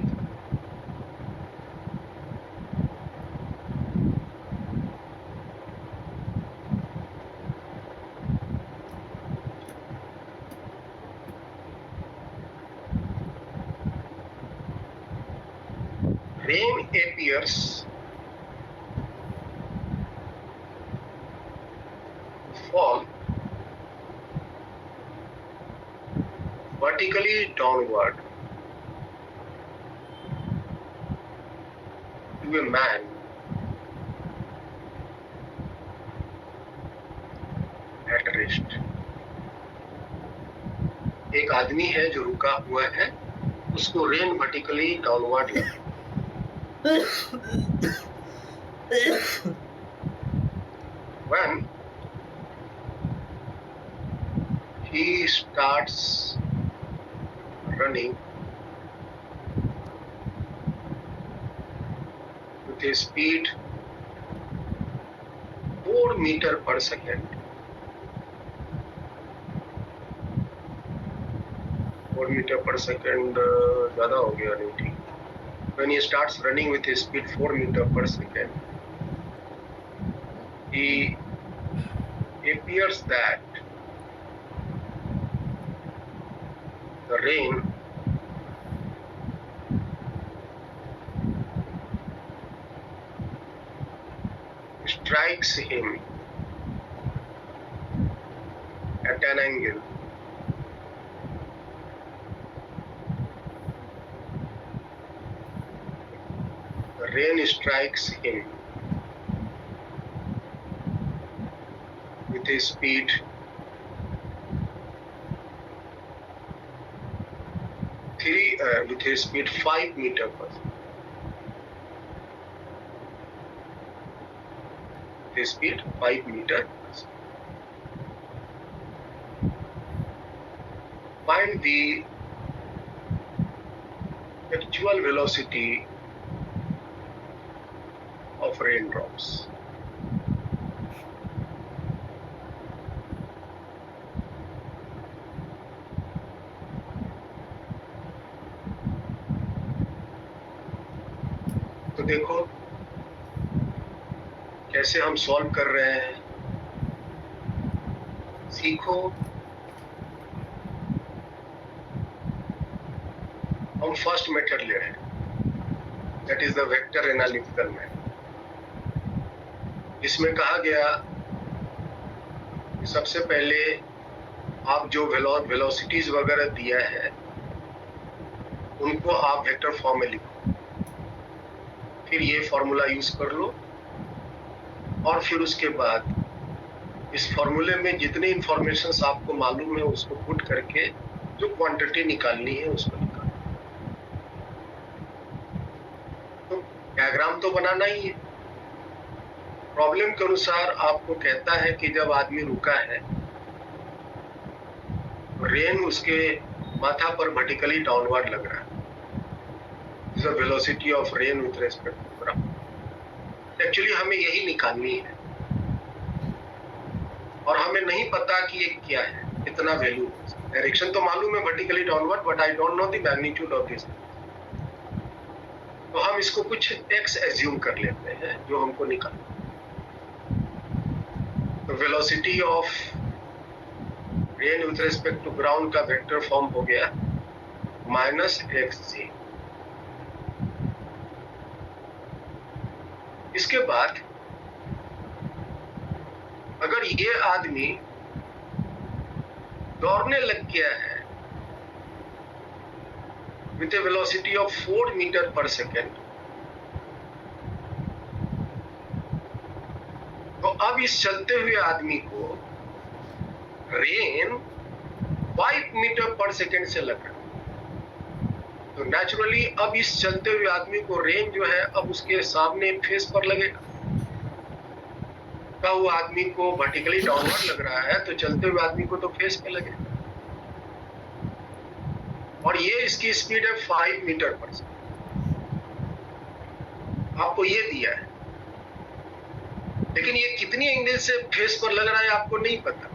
rain appears to fall vertically downward to a man at rest. एक आदमी है जो रुका हुआ है, उसको रेन वर्टिकली डाउनवर्ड लगा. When he starts running with a speed 4 meter per second. 4 meter per second ज़्यादा हो गया नहीं ठीक. When he starts running with a speed 4 meter per second, he appears that the rain strikes him at an angle rain strikes him with a speed with a speed 5 meter per second. With a speed 5 meter per second. Find the actual velocity of raindrops. तो देखो कैसे हम solve कर रहे हैं. सीखो. हम first method ले रहे हैं, that is the vector analytical method. इसमें कहा गया कि सबसे पहले आप जो वेलोसिटीज वगैरह दिया है उनको आप वेक्टर फॉर्म में लिखो, फिर ये फॉर्मूला यूज कर लो, और फिर उसके बाद इस फॉर्मूले में जितने इंफॉर्मेशन आपको मालूम है उसको पुट करके जो क्वांटिटी निकालनी है उसको निकालो. तो डायग्राम तो बनाना ही है. प्रॉब्लम के अनुसार आपको कहता है कि जब आदमी रुका है रेन उसके माथा पर वर्टिकली डाउनवर्ड लग रहा है. The velocity of rain with respect to ground. Actually हमें यही निकालनी है और हमें नहीं पता कि ये क्या है, कितना वैल्यू. डायरेक्शन तो मालूम है vertically downward, but I don't know the magnitude of this. तो हम इसको कुछ एक्स एज्यूम कर लेते हैं जो हमको निकालना. तो velocity of rain with respect to ground का वेक्टर फॉर्म हो गया -xg. इसके बाद अगर ये आदमी दौड़ने लग गया है with a velocity of 4 metre per second, तो अब इस चलते हुए आदमी को रेन 5 मीटर पर सेकेंड से लग रहा है. तो नेचुरली अब इस चलते हुए आदमी को रेन जो है अब उसके सामने फेस पर लगेगा. का वो आदमी को वर्टिकली डाउनवर्ड लग रहा है तो चलते हुए आदमी को तो फेस पे लगेगा. और ये इसकी स्पीड है 5 मीटर पर सेकेंड. आपको ये दिया है, लेकिन ये कितनी एंगल से फेस पर लग रहा है आपको नहीं पता.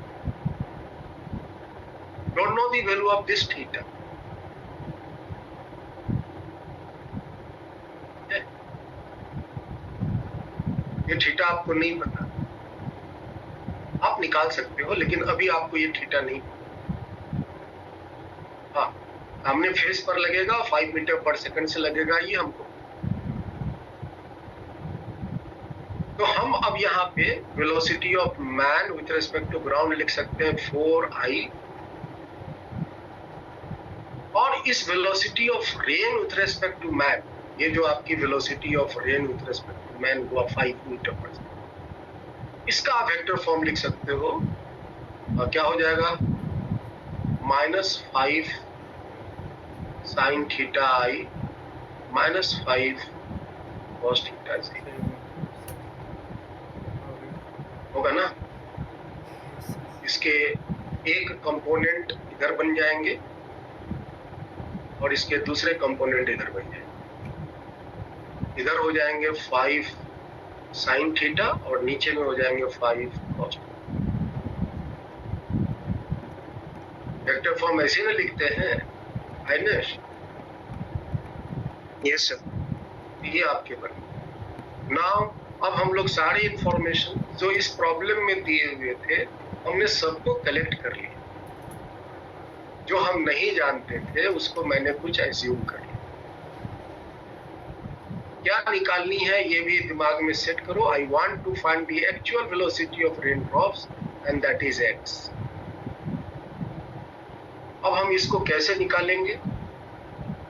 Don't know the value of this theta. ये थीटा आपको नहीं पता. आप निकाल सकते हो लेकिन अभी आपको ये थीटा नहीं. हाँ, हमने फेस पर लगेगा 5 मीटर पर सेकंड से लगेगा ये हमको. तो हम अब यहाँ पे velocity of man with respect to ground लिख सकते हैं 4i, और इस velocity of rain with respect to man, ये जो आपकी velocity of rain with respect to man हुआ 5 मीटर पर सेकंड, इसका आप वेक्टर फॉर्म लिख सकते हो। और क्या हो जाएगा, -5 sin theta i -5 cos theta j होगा ना। इसके एक कंपोनेंट इधर बन जाएंगे और इसके दूसरे कंपोनेंट इधर बन जाएंगे। इधर हो जाएंगे 5 sin थीटा और नीचे में हो जाएंगे 5 cos। वेक्टर फॉर्म ऐसे ना लिखते हैं आइनेश? Yes sir. ये आपके बने। नाउ अब हम लोग सारे इंफॉर्मेशन जो इस प्रॉब्लम में दिए हुए थे हमने सबको कलेक्ट कर लिया। जो हम नहीं जानते थे उसको मैंने कुछ एज्यूम कर लिया। क्या निकालनी है ये भी दिमाग में सेट करो। I want to find the actual velocity of rain drops and that is x। अब हम इसको कैसे निकालेंगे?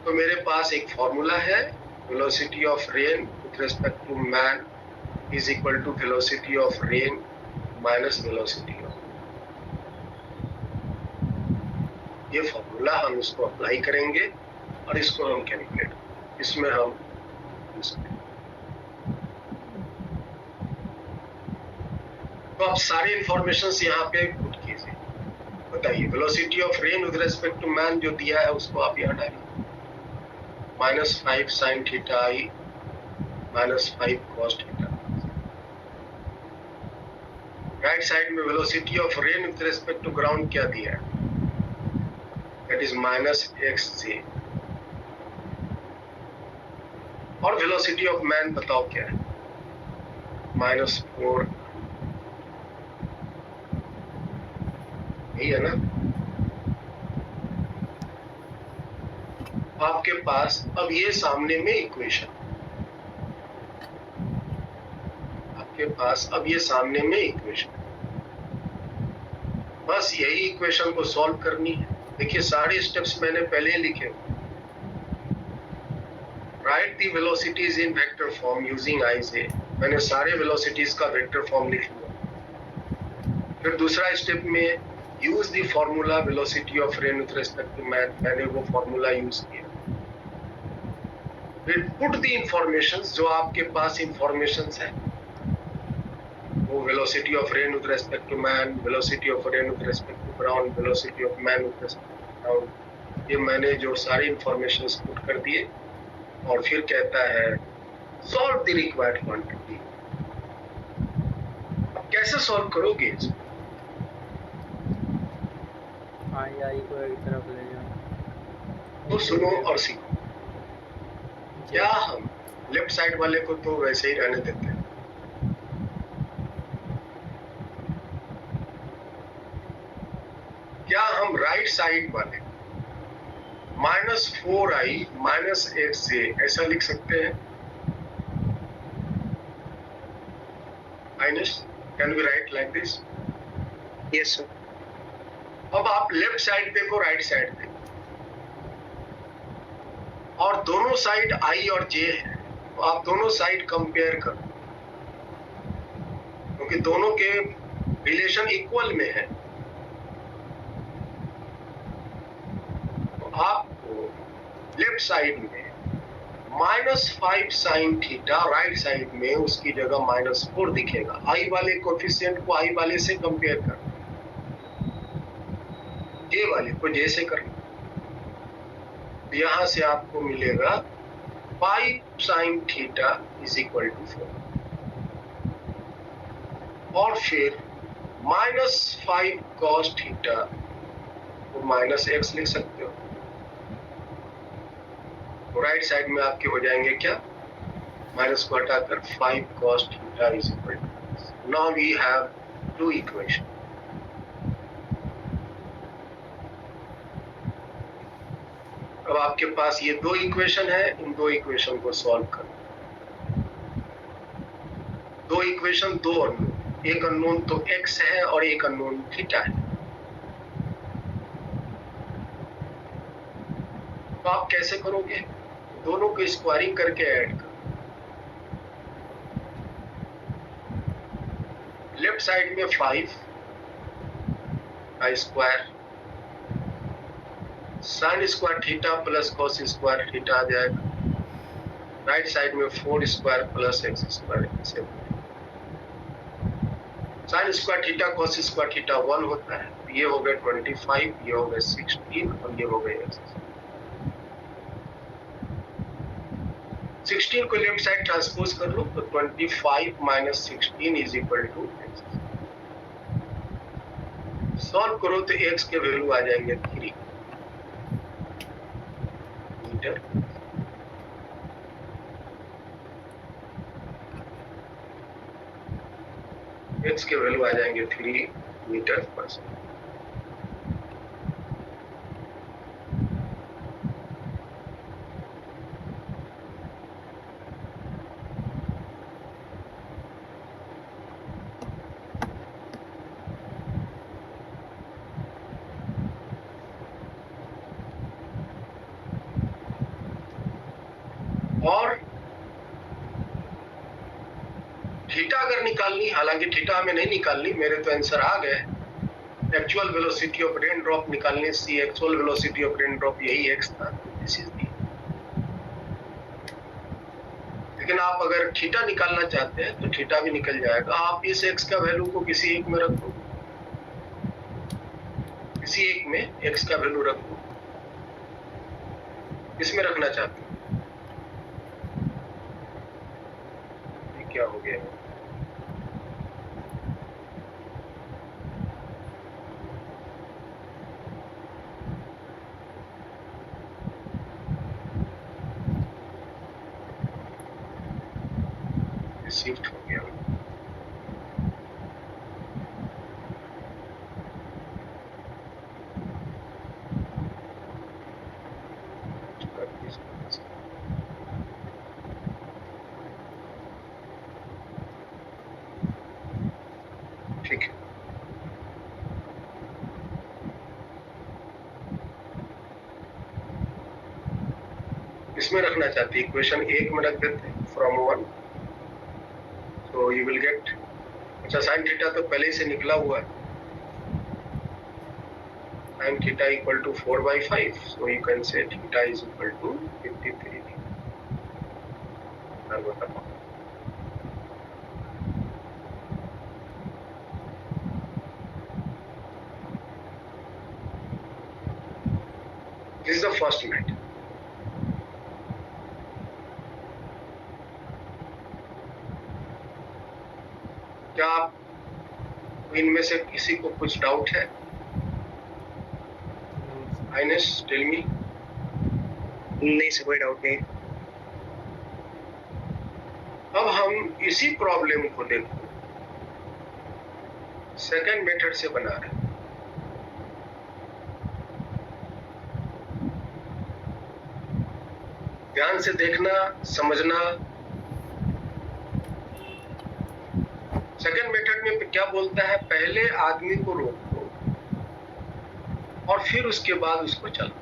तो मेरे पास एक फॉर्मूला है, velocity of rain with respect to man is equal to velocity of rain minus velocity of, ये फॉर्मूला हम इसको अप्लाई करेंगे और इसको हम कैलकुलेट, इसमें हम तो आप सारे इंफॉर्मेशन यहाँ पे पुट कीजिए। बताइए velocity of rain with respect to man जो दिया है उसको आप यहाँ डालिए, -5 sin theta i -5 cos theta. Right side में velocity of rain with respect to ground क्या दिया है, दैट इज -xj। और वेलोसिटी ऑफ मैन बताओ क्या है, -4। यही है ना। आपके पास अब ये सामने में इक्वेशन, आपके पास अब ये सामने में इक्वेशन, बस यही इक्वेशन को सॉल्व करनी है। देखिए सारे स्टेप्स मैंने पहले ही लिखे। Right the velocities in vector form using ij। मैंने सारे वेलोसिटीज का वेक्टर फॉर्म लिख लिया। फिर दूसरा स्टेप में use the formula velocity of rain with respect to man, मैंने वो फॉर्मूला यूज किया। फिर पुट द इंफॉर्मेशंस, जो आपके पास इंफॉर्मेशंस है, वो velocity of rain with respect to man, velocity of rain with respect to ground, velocity of man with respect to ground, ये मैंने जो सारे इंफॉर्मेशंस पुट कर दिए। और फिर कहता है सॉल्व द रिक्वायर्ड क्वांटिटी। अब कैसे सॉल्व करोगे इसको? आई को एक तरफ ले जाओ तो सुनो और सीखो। क्या हम लेफ्ट साइड वाले को तो वैसे ही रहने देते हैं, क्या हम राइट साइड वाले -4i -xj ऐसा लिख सकते हैं? Ainesh, can we write like this? Yes sir. अब आप लेफ्ट साइड देखो, राइट साइड देखो, और दोनों साइड i और j है, तो आप दोनों साइड कंपेयर करो, क्योंकि दोनों के रिलेशन इक्वल में है। तो आपको लेफ्ट साइड में -5 sin थीटा, राइट साइड में उसकी जगह -4 दिखेगा। i वाले कोफिशिएंट को i वाले से कंपेयर कर, j वाले को j से कर। यहां से आपको मिलेगा 5 sin theta is equal to 4, और फिर -5 cos थीटा को -x लिख सकते हो। तो राइट साइड में आपके हो जाएंगे क्या, माइनस को हटाकर 5 cos theta is equal to. Now we have two equation. अब आपके पास ये दो इक्वेशन है, इन दो इक्वेशन को सॉल्व करो। दो इक्वेशन, दो अननोन, एक अननोन तो x है और एक अननोन थीटा है। तो आप कैसे करोगे? दोनों को स्क्वायरिंग करके ऐड करो। लेफ्ट साइड में 5 का square sine square theta plus cos square theta आ जाएगा। राइट साइड में 4 square plus X square. Sine square theta cos square theta 1 होता है। ये हो गया 25, ये हो गया 16 और ये हो गया x। 16 को लेफ्ट साइड ट्रांसपोज कर लो तो 25 minus 16 is equal to x। Solve करो तो x के वैल्यू आ जाएंगे 3 मीटर। x के वैल्यू आ जाएंगे 3 मीटर पर सेकंड। और थीटा अगर निकालनी, हालांकि थीटा हमें नहीं निकालनी, मेरे तो आंसर आ गए। Actual velocity of rain drop निकालने सी actual velocity of rain drop यही x था। This is the. लेकिन आप अगर थीटा निकालना चाहते हैं तो थीटा भी निकल जाएगा। आप इस x का वैल्यू को किसी एक में रख दो, किसी एक में x का वैल्यू रख दो। इसमें रखना चाहते हैं, ये क्या हो गया? शिफ्ट हो गया। ठीक है, इसमें रखना चाहते हैं, इक्वेशन 1 में रख देते हैं फ्रॉम 1। तो यू विल गेट, अच्छा साइन थीटा तो पहले ही से निकला हुआ है। Sine theta equal to 4/5, so you can say theta is equal to 53। This is the first method. क्या आप इनमें से किसी को कुछ डाउट है? आइनेस टेल मी। नहीं से कोई डाउट नहीं। अब हम इसी प्रॉब्लम को देखो सेकंड मेथड से बना रहे हैं। ध्यान से देखना, समझना। सेकंड मेथड में क्या बोलता है? पहले आदमी को रोको और फिर उसके बाद उसको चलाओ,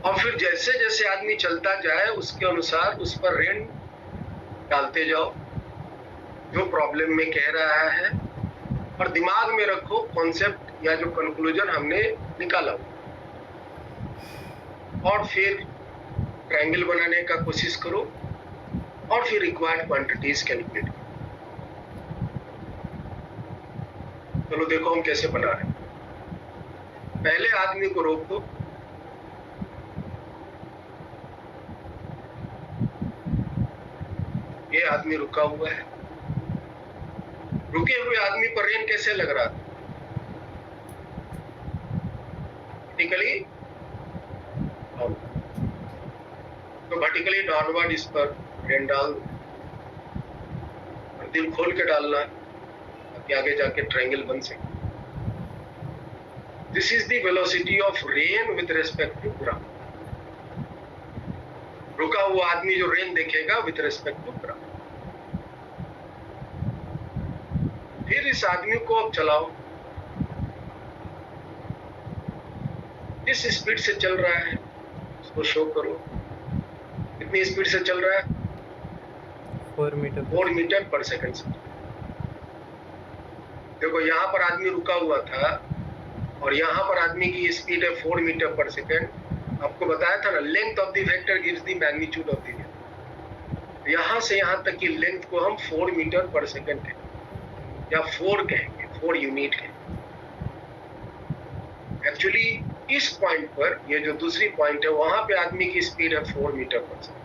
और फिर जैसे जैसे आदमी चलता जाए उसके अनुसार उस पर रेन डालते जाओ जो प्रॉब्लम में कह रहा है, और दिमाग में रखो कॉन्सेप्ट या जो कंक्लूजन हमने निकाला, और फिर ट्रायंगल बनाने का कोशिश करो और फिर रिक्वायर्ड क्वांटिटीज कैलकुलेट करो। चलो देखो हम कैसे बना रहे हैं। पहले आदमी को रोक दो, ये आदमी रुका हुआ है। रुके हुए आदमी पर रेन कैसे लग रहा था? वर्टिकली, तो वर्टिकली डाउनवर्ड इस पर रेन डाल दो, और दिल खोल के डालना ताकि आगे जाके ट्रायंगल बन सके। This is the velocity of rain with respect to ground. रुका हुआ आदमी जो रेन देखेगा विद रेस्पेक्ट टू ग्राउंड। फिर इस आदमी को अब चलाओ, इस स्पीड से चल रहा है, उसको शो करो। कितनी स्पीड से चल रहा है? 4 मीटर 4 मीटर पर सेकंड से। देखो यहाँ पर आदमी रुका हुआ था और यहाँ पर आदमी की स्पीड है 4 मीटर पर सेकंड। आपको बताया था ना, length of the vector gives the magnitude of the vector. यहाँ से यहाँ तक की लेंथ को हम 4 मीटर पर सेकंड कहेंगे या 4 कहेंगे, 4 यूनिट कहेंगे। एक्चुअली इस पॉइंट पर, ये जो दूसरी पॉइंट है, वहां पे आदमी की स्पीड है 4 मीटर पर सेकंड।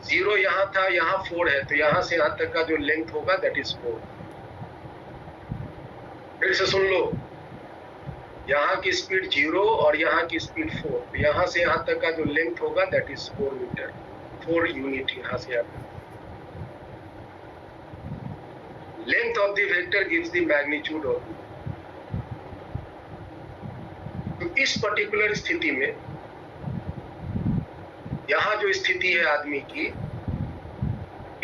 0 यहाँ था, यहाँ 4 है, तो यहाँ से यहाँ तक का जो लेंथ होगा दैट इज 4। फिर से सुन लो, यहाँ की स्पीड 0 और यहाँ की स्पीड 4, तो यहाँ से यहाँ तक का जो लेंथ होगा दैट इज 4 मीटर, 4 यूनिट यहाँ से यहाँ तक। Length of the vector gives the magnitude of. तो इस पर्टिकुलर स्थिति में यहाँ जो स्थिति है आदमी की,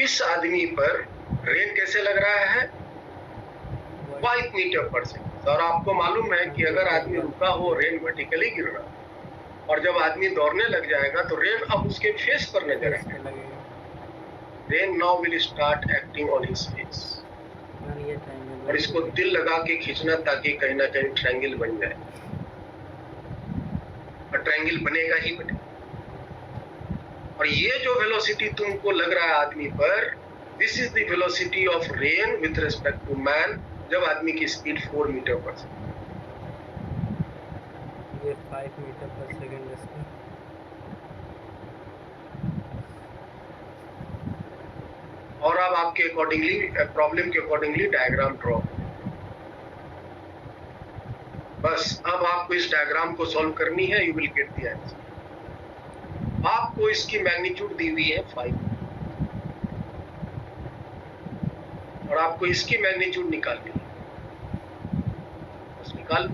इस आदमी पर रेन कैसे लग रहा है? 5 मीटर पर सेकंड। और आपको मालूम है कि अगर आदमी रुका हो, रेन वर्टिकली गिर रहा, और जब आदमी दौड़ने लग जाएगा तो रेन अब उसके फेस पर नजर आएगा। Rain now will start acting on his face. और इसको दिल लगा के खींचना ताकि कहीं ना कहीं ट्रायंगल बन जाए, और ट्रायंगल बनेगा ही बनेगा। और ये जो वेलोसिटी तुमको लग रहा है आदमी पर, this is the velocity of rain with respect to man, जब आदमी की स्पीड 4 मीटर पर सेकंड। ये 5 मीटर पर सेकंड इसका। और अब आपके अकॉर्डिंगली, प्रॉब्लम के अकॉर्डिंगली डायग्राम ड्रॉ। बस अब आपको इस डायग्राम को सॉल्व करनी है, you will get the answer. आपको इसकी मैग्नीट्यूड दी हुई है 5 और आपको इसकी मैग्नीट्यूड निकालनी है। बस निकाल।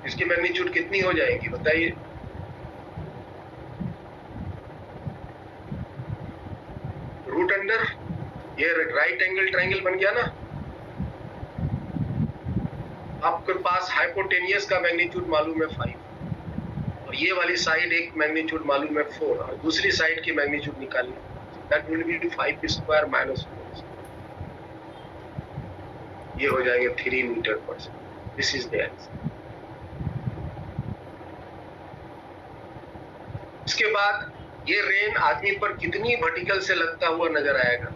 इसकी मैग्नीट्यूड कितनी हो जाएगी बताइए? रूट अंडर, ये राइट एंगल ट्रायंगल बन गया ना। आपके पास हाइपोटेनियस का मैग्नीट्यूड मालूम है 5, और ये वाली साइड एक मैग्नीट्यूड मालूम है 4, और दूसरी साइड की मैग्नीट्यूड निकालनी, that will be 5 square minus 4। ये हो जाएंगे 3 मीटर पर second. This is the answer. इसके बाद ये रेन आदमी पर कितनी वर्टिकल से लगता हुआ नजर आएगा?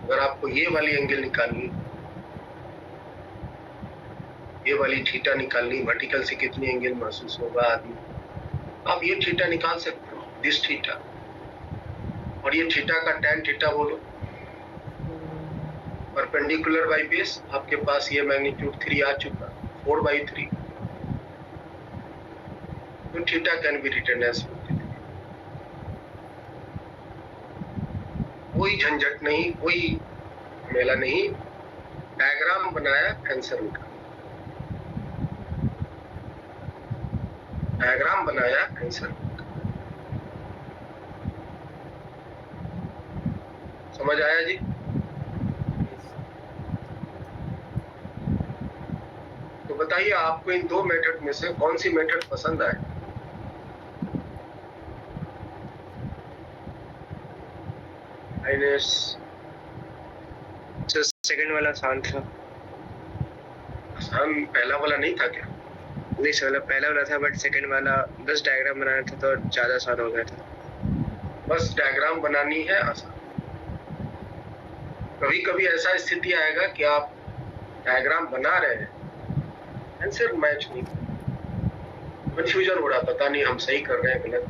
अगर आपको ये वाली एंगल निकालनी, ये वाली थीटा निकालनी, वर्टिकल से कितनी एंगल महसूस होगा आदमी, आप ये थीटा निकाल सकते हो, दिस थीटा, और ये थीटा का tan थीटा बोलो, परपेंडिकुलर बाई बेस। आपके पास ये मैग्नीट्यूड 3 आ चुका, 4/3, तो theta can be written as, कोई झंझट नहीं, कोई मेला नहीं, डायग्राम बनाया, आंसर निकाला। डायग्राम बनाया, आंसर। समझ आया जी? तो बताइए आपको इन दो मेथड में से कौन सी मेथड पसंद आए? सेकंड वाला आसान था। आसान पहला वाला नहीं था क्या? नहीं सर, पहला वाला था, बट सेकंड वाला बस डायग्राम बनाना था तो ज्यादा आसान हो गया था। बस डायग्राम बनानी है, आसान। कभी कभी ऐसा स्थिति आएगा कि आप डायग्राम बना रहे हैं, आंसर मैच नहीं, कंफ्यूजन हो रहा, पता नहीं हम सही कर रहे हैं गलत।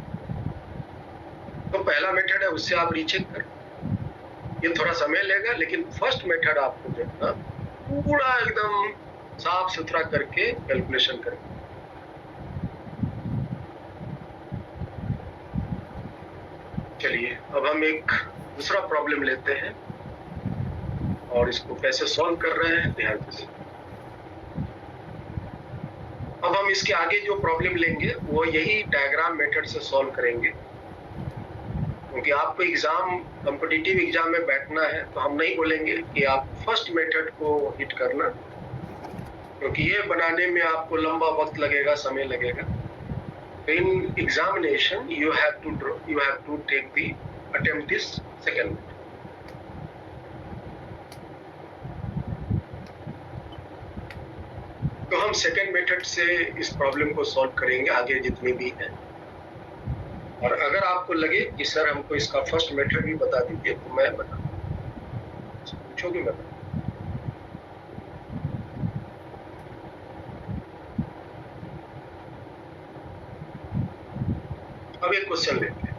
तो पहला मेथड है, उससे आप रीचेक कर, ये थोड़ा समय लेगा, लेकिन फर्स्ट मेथड आपको जो है ना पूरा एकदम साफ सुथरा करके कैलकुलेशन करें। चलिए अब हम एक दूसरा प्रॉब्लम लेते हैं और इसको कैसे सॉल्व कर रहे हैं ध्यान से। अब हम इसके आगे जो प्रॉब्लम लेंगे वो यही डायग्राम मेथड से सॉल्व करेंगे। क्योंकि आपको एग्जाम, कॉम्पिटिटिव एग्जाम में बैठना है, तो हम नहीं बोलेंगे कि आप फर्स्ट मेथड को हिट करना, क्योंकि ये बनाने में आपको लंबा वक्त लगेगा, समय लगेगा। In examination you have to take the attempt this second. तो हम सेकंड मेथड से इस प्रॉब्लम को सॉल्व करेंगे, आगे जितनी भी है। और अगर आपको लगे कि सर हमको इसका फर्स्ट मेथड भी बता दीजिए, तो मैं बता पूछोगे मैं बता। अब एक क्वेश्चन लेते हैं।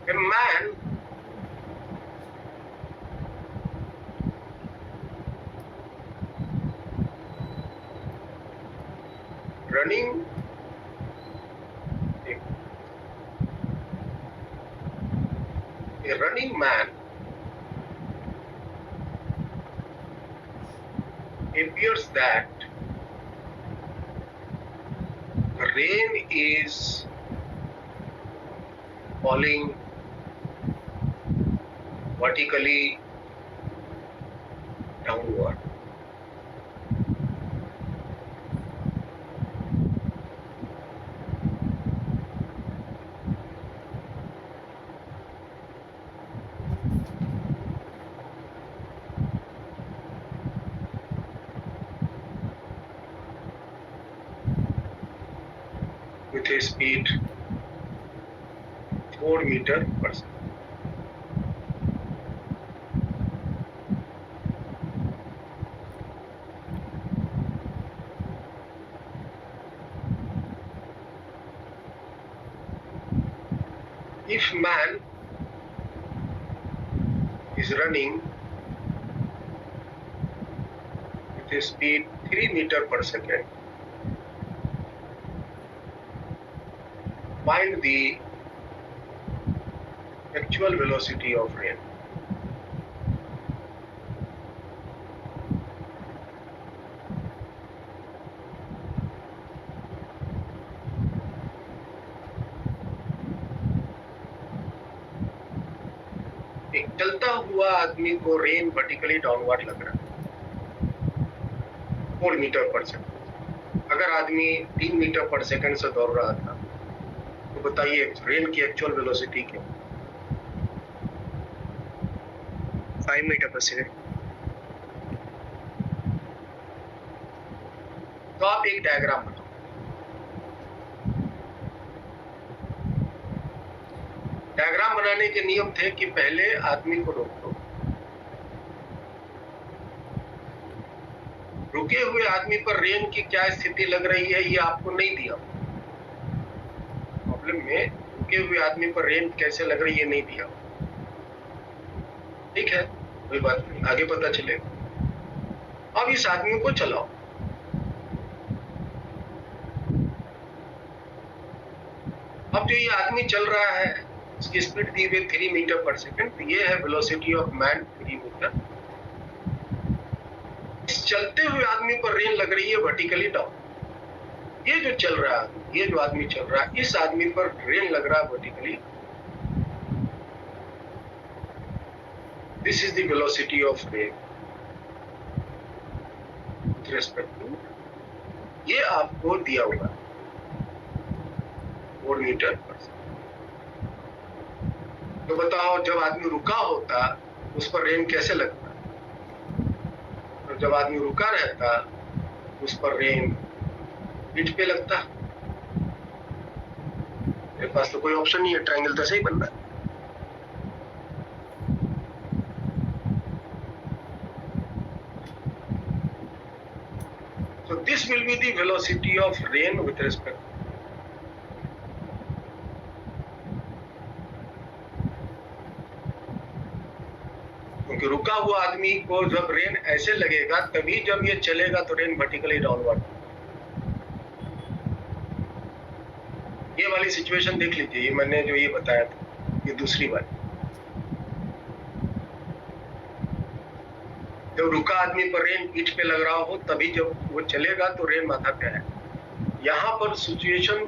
A man running a running man appears that the rain is falling vertically downward. With a speed 4 meters per second. If man is running with a speed 3 meters per second, find the actual velocity of rain. एक चलता हुआ आदमी को rain vertically downward लग रहा है 4 metre पर second. अगर आदमी 3 मीटर पर सेकंड से दौड़ रहा था, तो बताइए रेन की एक्चुअल वेलोसिटी क्या? 5 मीटर पर सेकंड। तो आप एक डायग्राम बनाओ। डायग्राम बनाने के नियम थे कि पहले आदमी को रोको, रुके हुए आदमी पर रेन की क्या स्थिति लग रही है ये आपको नहीं दिया। प्रॉब्लम में रुके हुए आदमी पर रेन कैसे लग रही है नहीं दिया। ठीक है, कोई बात नहीं, आगे पता चलेगा। अब इस आदमी को चलाओ। अब जो ये आदमी चल रहा है, इसकी स्पीड दी हुई 3 मीटर पर सेकंड, तो ये है वेलोसिटी ऑफ मैन 3 मीटर। इस चलते हुए आदमी पर रेन लग रही है वर्टिकली डाउन। ये जो चल रहा है, ये जो आदमी चल रहा है, इस आदमी पर रेन लग रहा है vertically. This is the velocity of rain with respect to, ये आपको दिया हुआ है 4 मीटर पर सेकंड। तो बताओ जब आदमी रुका होता उस पर रेन कैसे लगता? तो जब आदमी रुका रहता उस पर रेन पीठ पे लगता। मेरे पास तो कोई ऑप्शन नहीं है, ट्रायंगल तो सही बन रहा है। So this will be the velocity of rain with respect. क्योंकि रुका हुआ आदमी को जब रेन ऐसे लगेगा तभी जब ये चलेगा तो रेन वर्टिकली डाउनवर्ड। ये वाली सिचुएशन देख लीजिए, ये मैंने जो ये बताया था, ये दूसरी वाली। जब रुका आदमी पर रेन पीठ पे लग रहा हो तभी जब वो चलेगा तो रेन माथा पे है। यहाँ पर सिचुएशन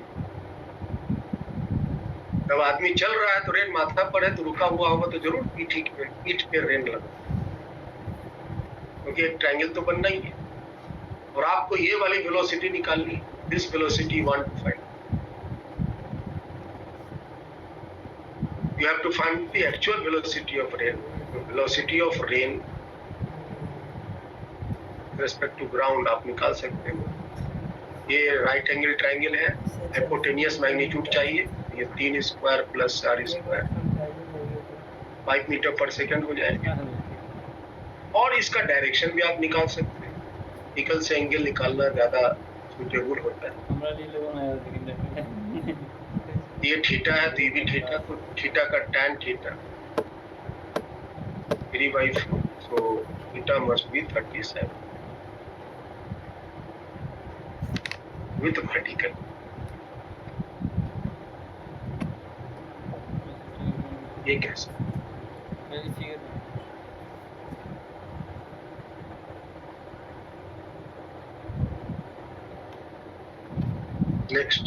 जब आदमी चल रहा है तो रेन माथा पर है, तो रुका हुआ होगा तो जरूर पीठ पे रेन लगा, क्योंकि एक ट्रायंगल तो बनना ही है। और आपको ये वाली वेलोसिटी निकालनी, this velocity you want to find. You have to find the actual velocity of rain. Velocity of rain respect to ground आप निकाल सकते हो। ये राइट एंगल ट्रायंगल है, हाइपोटेनियस मैग्नीट्यूड चाहिए, ये 3 स्क्वायर प्लस 4 स्क्वायर 5 मीटर पर सेकंड हो जाएगा। और इसका डायरेक्शन भी आप निकाल सकते हैं। वर्टिकल से एंगल निकालना ज्यादा सुटेबल होता है। हमरा लिए लोगों ने लेकिन ये थीटा है तो ये भी थीटा, तो थीटा का tan theta 3/4, so theta must be 37 with vertical. ये कैसे? मेरी figure Next.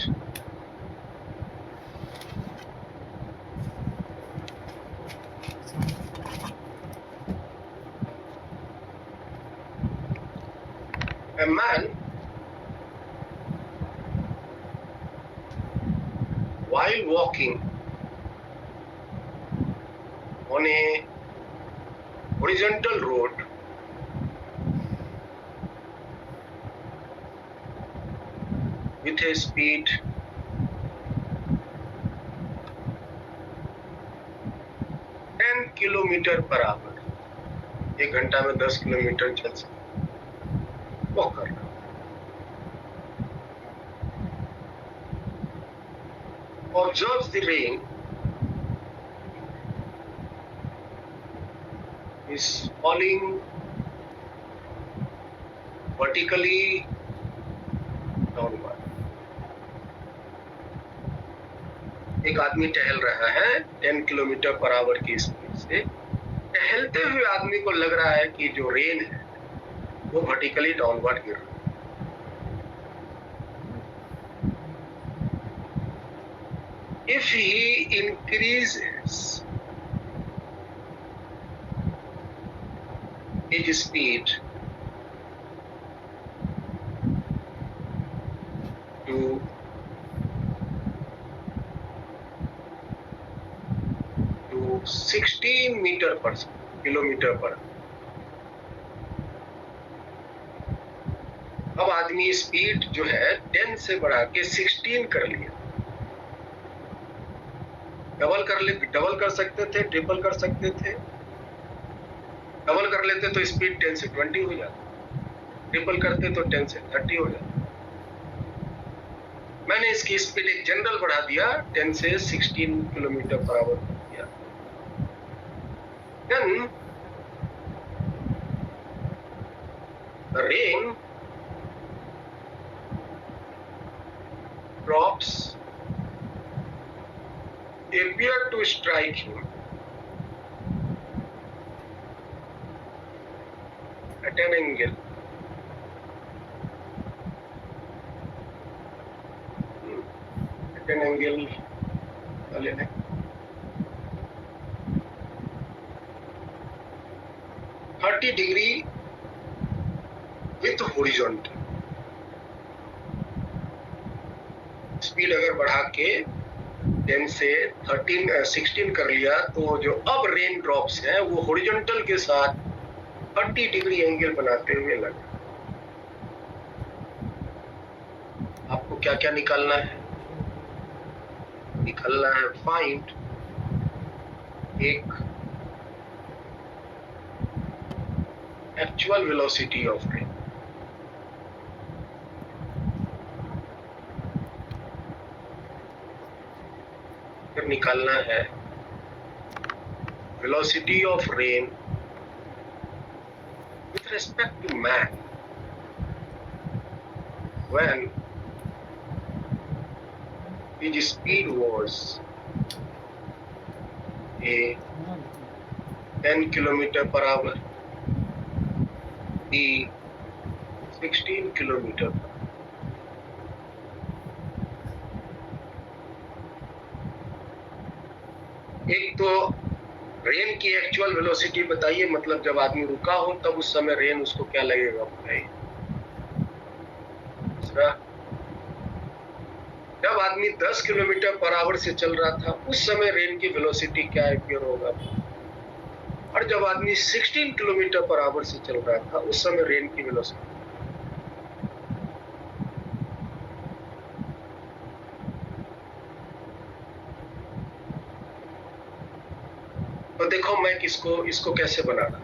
A man, while walking on a horizontal road, with a speed kilometre per our, 1 घंटा में 10 किलोमीटर चल सकते, वॉक कर रहा। Observes the rain is falling vertically downward. एक आदमी टहल रहा है 10 किलोमीटर पर आवर की स्पीड से। टहलते हुए आदमी को लग रहा है कि जो रेन है वो वर्टिकली डाउनवर्ड गिर रहा है। If he increases his speed to 16 metre पर किलोमीटर पर, अब आदमी स्पीड जो है 10 से बढ़ा के 16 कर लिया। डबल कर सकते थे, ट्रिपल कर सकते थे। डबल कर लेते तो स्पीड 10 से 20 हो जाती, ट्रिपल करते तो 10 से 30 हो जाती। मैंने इसकी स्पीड एक जनरल बढ़ा दिया, 10 से 16 किलोमीटर पर आवर कर दिया। Then the rain drops appear to strike him at an angle लेना 30 डिग्री विथ हॉरिजॉन्टल। स्पीड अगर बढ़ा के 10 से 16 कर लिया तो जो अब रेन ड्रॉप्स हैं वो हॉरिजॉन्टल के साथ 30 डिग्री एंगल बनाते हुए लगा। आपको क्या क्या निकालना है? निकालना है फाइंड एक एक्चुअल वेलोसिटी ऑफ रेन। फिर निकालना है velocity of rain with respect to man when his speed was a 10 kilometer per hour, the 16 kilometer per hour. एक तो रेन की एक्चुअल वेलोसिटी बताइए, मतलब जब आदमी रुका हो तब उस समय रेन उसको क्या लगेगा बताइए। दूसरा, जब आदमी 10 किलोमीटर पर आवर से चल रहा था उस समय रेन की वेलोसिटी क्या एम्पियर होगा, और जब आदमी 16 किलोमीटर पर आवर से चल रहा था उस समय रेन की वेलोसिटी। तो देखो मैं इसको कैसे बनाना।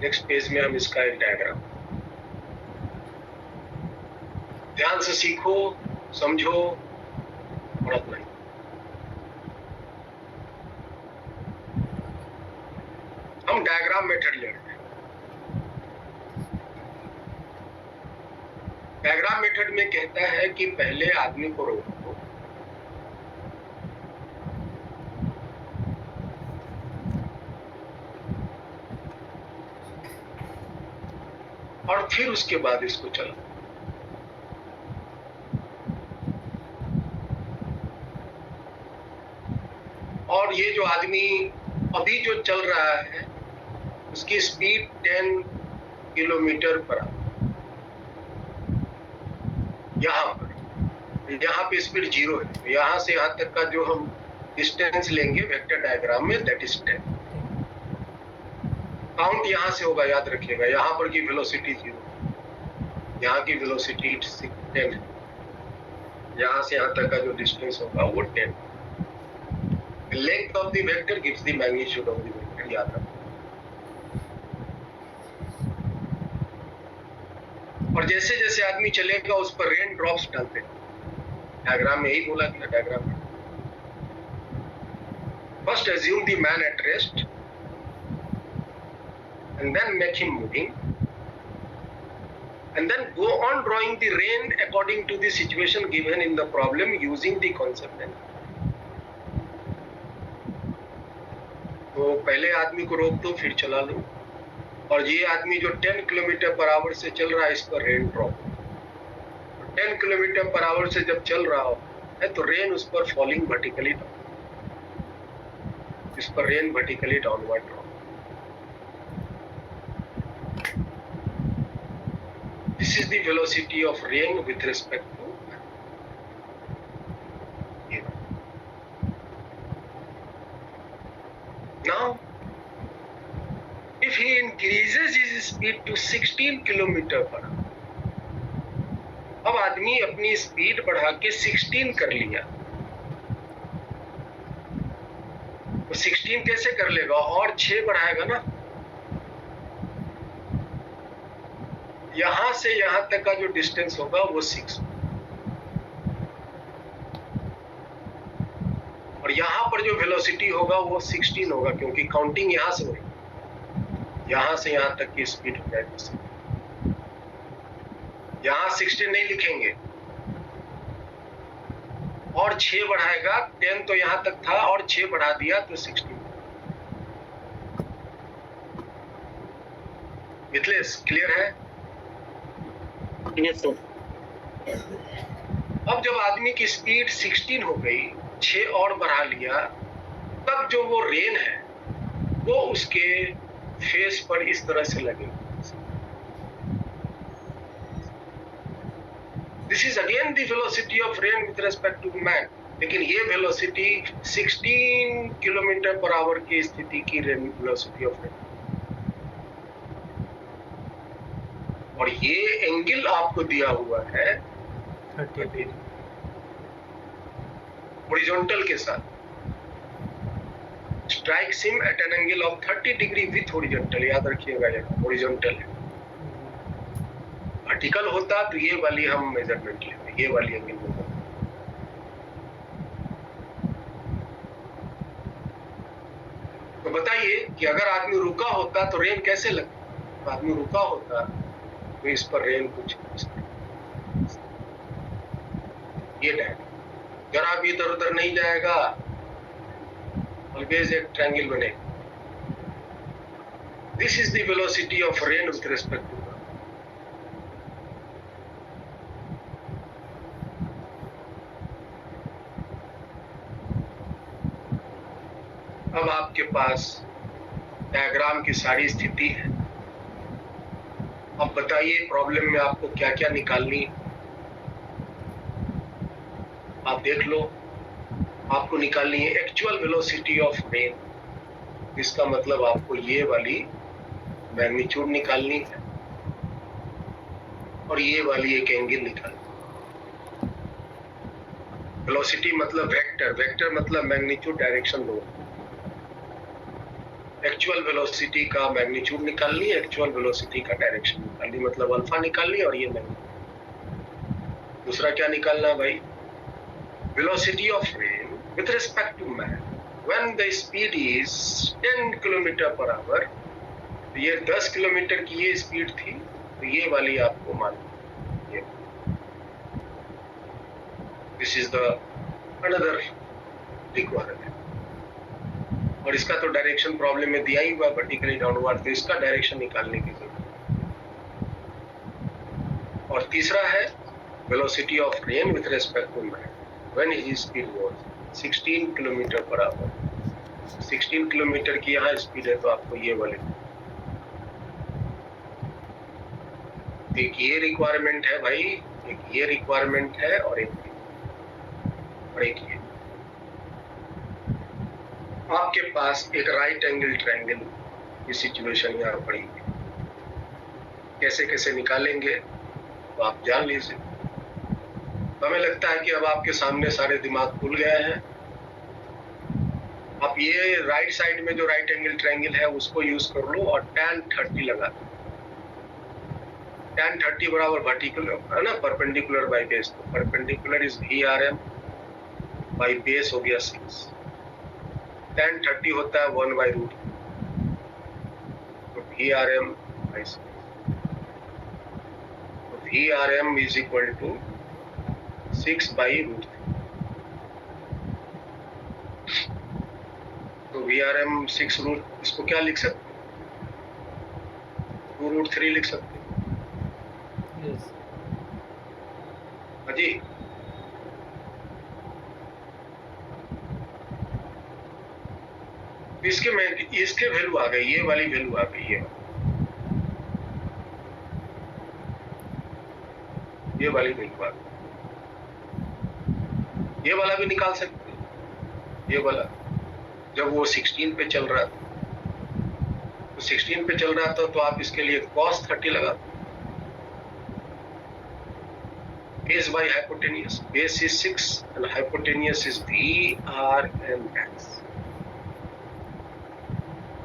नेक्स्ट पेज में हम इसका एक डायग्राम, ध्यान से सीखो, समझो और अपनाओ। हम डायग्राम मेथड ले रहे हैं। डायग्राम मेथड में कहता है कि पहले आदमी को रोको और फिर उसके बाद इसको चलाओ। और ये जो आदमी अभी जो चल रहा है उसकी स्पीड 10 किलोमीटर पर आवर, यहाँ पे स्पीड 0 है। यहाँ से यहाँ तक का जो हम डिस्टेंस लेंगे वेक्टर डायग्राम में, दैट इज 10। काउंट यहाँ से होगा, याद रखिएगा। यहाँ पर की वेलोसिटी 0, यहाँ की वेलोसिटी 10 है। यहाँ से यहाँ तक का जो डिस्टेंस होगा वो 10। Length of the vector gives the magnitude of the vector, याद रखो। और जैसे जैसे आदमी चलेगा उस पर रेन ड्रॉप्स डालते हैं। डायग्राम में यही बोला गया। डायग्राम में first assume the man at rest and then make him moving and then go on drawing the rain according to the situation given in the problem using the concept. तो पहले आदमी को रोक दो फिर चला लो। और ये आदमी जो 10 किलोमीटर पर आवर से चल रहा है इस पर rain drop. 10 kilometre per our से जब चल रहा है तो रेन उस पर फॉलिंग वर्टिकली डाउन, इस पर rain vertically downward drop. This is the velocity of rain with respect to. Now if he increases his speed to 16 kilometre per hour, अब आदमी अपनी स्पीड बढ़ा के 16 कर लिया, तो 16 कैसे कर लेगा? और 6 बढ़ाएगा ना। यहां से यहां तक का जो डिस्टेंस होगा वो 6, और यहां पर जो वेलोसिटी होगा वो 16 होगा, क्योंकि काउंटिंग यहां से होगी। यहां से यहां तक की स्पीड हो जाएगी। यहां 16 नहीं लिखेंगे और 6 बढ़ाएगा। 10 तो यहां तक था और 6 बढ़ा दिया तो 16। मिथिलेश क्लियर है? Yes sir. अब जब आदमी की स्पीड 16 हो गई, 6 और बढ़ा लिया, तब जो वो रेन है वो उसके फेस पर इस तरह से लगेगा। This is again the velocity of rain with respect to man, लेकिन ये वेलोसिटी 16 किलोमीटर पर आवर की स्थिति की रेन वेलोसिटी ऑफ रेन। और ये एंगल आपको दिया हुआ है 30 हॉरिजॉन्टल के साथ। Strikes him at an angle of 30 degree with horizontal, याद रखिएगा। ये हॉरिजॉन्टल है। वर्टिकल होता तो ये वाली हम मेजरमेंट लेते, ये वाली एंगल होता। तो बताइए कि अगर आदमी रुका होता तो रेन कैसे लगता? तो आदमी रुका होता तो इस पर रेन कुछ ये डायग्राम जरा भी इधर उधर नहीं जाएगा, ऑलवेज एक ट्रायंगल बनेगा। This is the velocity of rain with respect to. अब आपके पास डायग्राम की सारी स्थिति है। अब बताइए प्रॉब्लम में आपको क्या क्या निकालनी है। आप देख लो, आपको निकालनी है एक्चुअल वेलोसिटी ऑफ रेन। इसका मतलब आपको ये वाली मैग्नीट्यूड निकालनी है और ये वाली एक एंगल निकालनी है। वेलोसिटी मतलब वेक्टर, वेक्टर मतलब मैग्नीट्यूड डायरेक्शन दो। एक्चुअल वेलोसिटी का मैग्नीट्यूड निकालनी है, एक्चुअल वेलोसिटी का डायरेक्शन निकालनी, मतलब अल्फा निकालनी और ये मैग्नीट्यूड। दूसरा क्या निकालना है भाई? Velocity of rain with respect to man when the speed is 10 kilometre per our. ये 10 किलोमीटर की ये स्पीड थी, तो ये वाली आपको मालूम है। This is the another requirement. और इसका तो डायरेक्शन प्रॉब्लम में दिया ही हुआ, वर्टिकली डाउनवर्ड, तो इसका डायरेक्शन निकालने की जरूरत है। और तीसरा है velocity of rain with respect to man when his speed was 16 kilometre per hour. 16 kilometre की यहाँ स्पीड है, तो आपको ये वाले एक ये रिक्वायरमेंट है भाई, एक ये रिक्वायरमेंट है और एक ये। आपके पास एक राइट एंगल ट्रायंगल की सिचुएशन यहाँ पड़ी है। कैसे कैसे निकालेंगे तो आप जान लीजिए। हमें लगता है कि अब आपके सामने सारे दिमाग खुल गए हैं। आप ये राइट साइड में जो राइट एंगल ट्रायंगल है उसको यूज कर लो और tan 30 लगा दो। tan 30 बराबर वर्टिकल है ना, परपेंडिकुलर बाय बेस। तो perpendicular is VRM by base हो गया 6। tan 30 होता है 1/√। तो VRM बाय 6। तो VRM इज इक्वल टू 6/√3। तो VRM 6 इसको क्या लिख सकते हैं? 2√3 लिख सकते हैं। यस जी, इसके वैल्यू आ गई, ये वाली वैल्यू आ गई, ये वाली वैल्यू आ गई। ये वाला भी निकाल सकते हैं। ये वाला जब वो 16 पे चल रहा था, तो 16 पे चल रहा था, तो आप इसके लिए cos 30 लगा दो। Base by hypotenuse, base is 6 and hypotenuse is VRMX।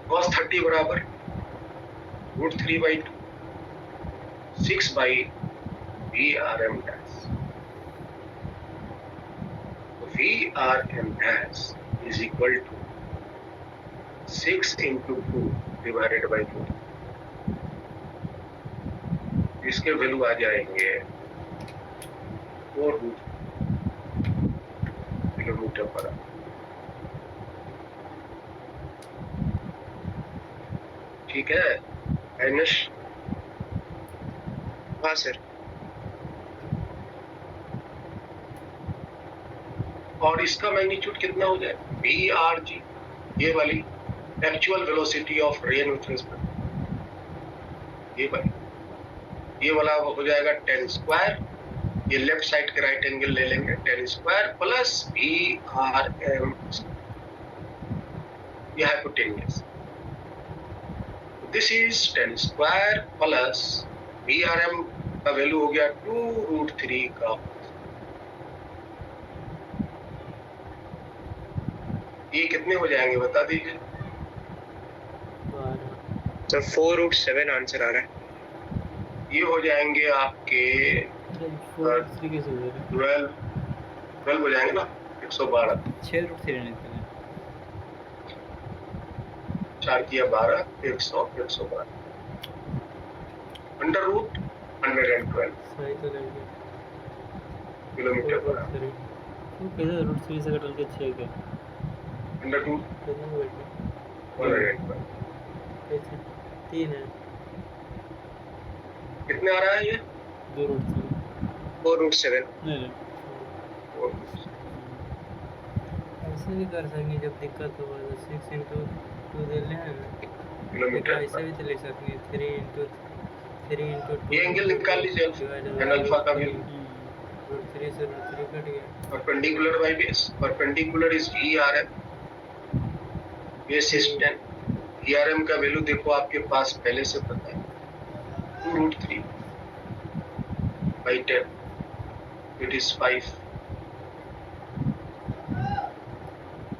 cos 30 बराबर √3/2 6/VRM'। तो VRM' is equal to 6 into 2 divided by 2। इसके वैल्यू आ जाएंगे 4 किलोमीटर पर आवर। ठीक है आइनश? हाँ सर। और इसका मैग्नीट्यूड कितना हो जाए? VRG, ये वाली actual velocity of rain with respect, ये वाला हो जाएगा 10 स्क्वायर। ये लेफ्ट साइड के राइट एंगल ले लेंगे, 10 स्क्वायर प्लस VRM, ये hypotenuse. This is 10 square plus VRM का वैल्यू हो गया 2√3 का। ये कितने हो जाएंगे बता दीजिए। सर 4√7 आंसर आ रहा है। ये हो जाएंगे आपके 12 हो जाएंगे ना, 112। 6√3 निकले। 4 किया 12, 112 अंडर रूट 112 सही तो लग गया। Kilometre per our. तो कैसे √3 से कटल के 6 के अंडर रूट कितना बैठ गया? 112 कैसे 3 है। कितने आ रहा है ये? 2√3 4√7। नहीं नहीं ऐसे भी कर सकेंगे जब दिक्कत होगा तो 6 into 2 दे लें किलोमीटर ऐसे भी तो लिख सकते हैं 3 into 2 ये एंगल निकाल लीजिए tan अल्फा का वैल्यू √3 से √3 कट गया perpendicular by base perpendicular is VRM base is 10 VRM का वैल्यू देखो आपके पास पहले से पता है 2√3 by 10 it is 5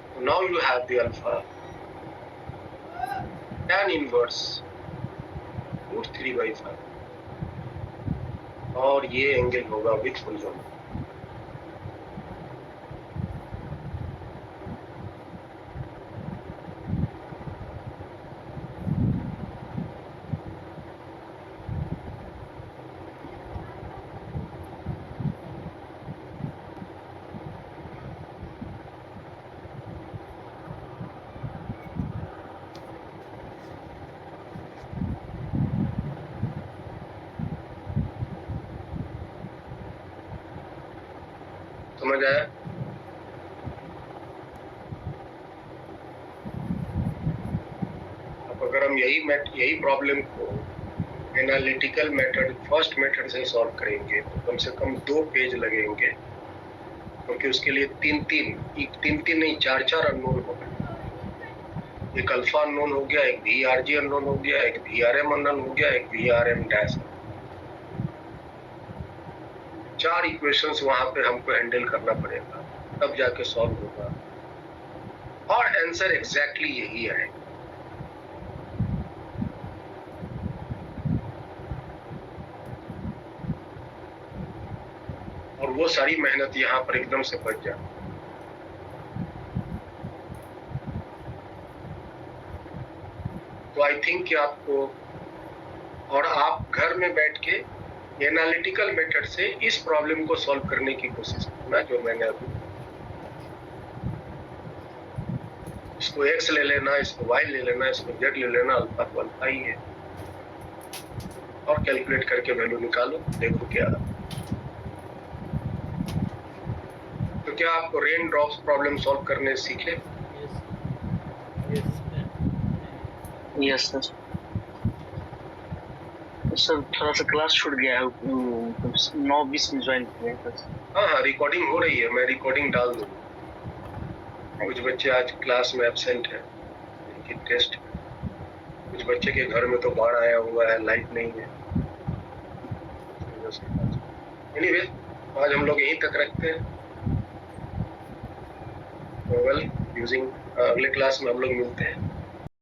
so now you have the alpha tan inverse √3 by 5 और ये एंगल होगा विथ फुल जोन समझ आया अब अगर हम यही प्रॉब्लम को एनालिटिकल मेथड फर्स्ट मेथड से सॉल्व करेंगे तो कम से कम 2 पेज लगेंगे क्योंकि उसके लिए तीन नहीं चार अननोन हो गए एक अल्फा अननोन हो गया एक VRG अननोन हो गया एक VRM अननोन हो गया एक VRM डैश 4 इक्वेशंस वहां पे हमको हैंडल करना पड़ेगा तब जाके सॉल्व होगा और आंसर एग्जैक्टली यही है और वो सारी मेहनत यहाँ पर एकदम से बच जाए तो आई थिंक कि आपको और आप घर में बैठ के एनालिटिकल मेथड से इस प्रॉब्लम को सॉल्व करने की कोशिश करना जो मैंने अभी इसको x ले लेना इसको y ले लेना इसको z ले लेना अल्फा तो अल्फा ही है और कैलकुलेट करके वैल्यू निकालो देखो क्या तो क्या आपको रेन ड्रॉप्स प्रॉब्लम सॉल्व करने सीखे यस सर सर थोड़ा सा क्लास छूट गया है 9:20 में ज्वाइन किया था हाँ रिकॉर्डिंग हो रही है मैं रिकॉर्डिंग डाल दूंगा कुछ बच्चे आज क्लास में एब्सेंट है इनकी टेस्ट कुछ बच्चे के घर में तो बाढ़ आया हुआ है लाइट नहीं है एनीवे आज हम लोग यहीं तक रखते हैं वेल यूजिंग अगले क्लास में हम लोग मिलते हैं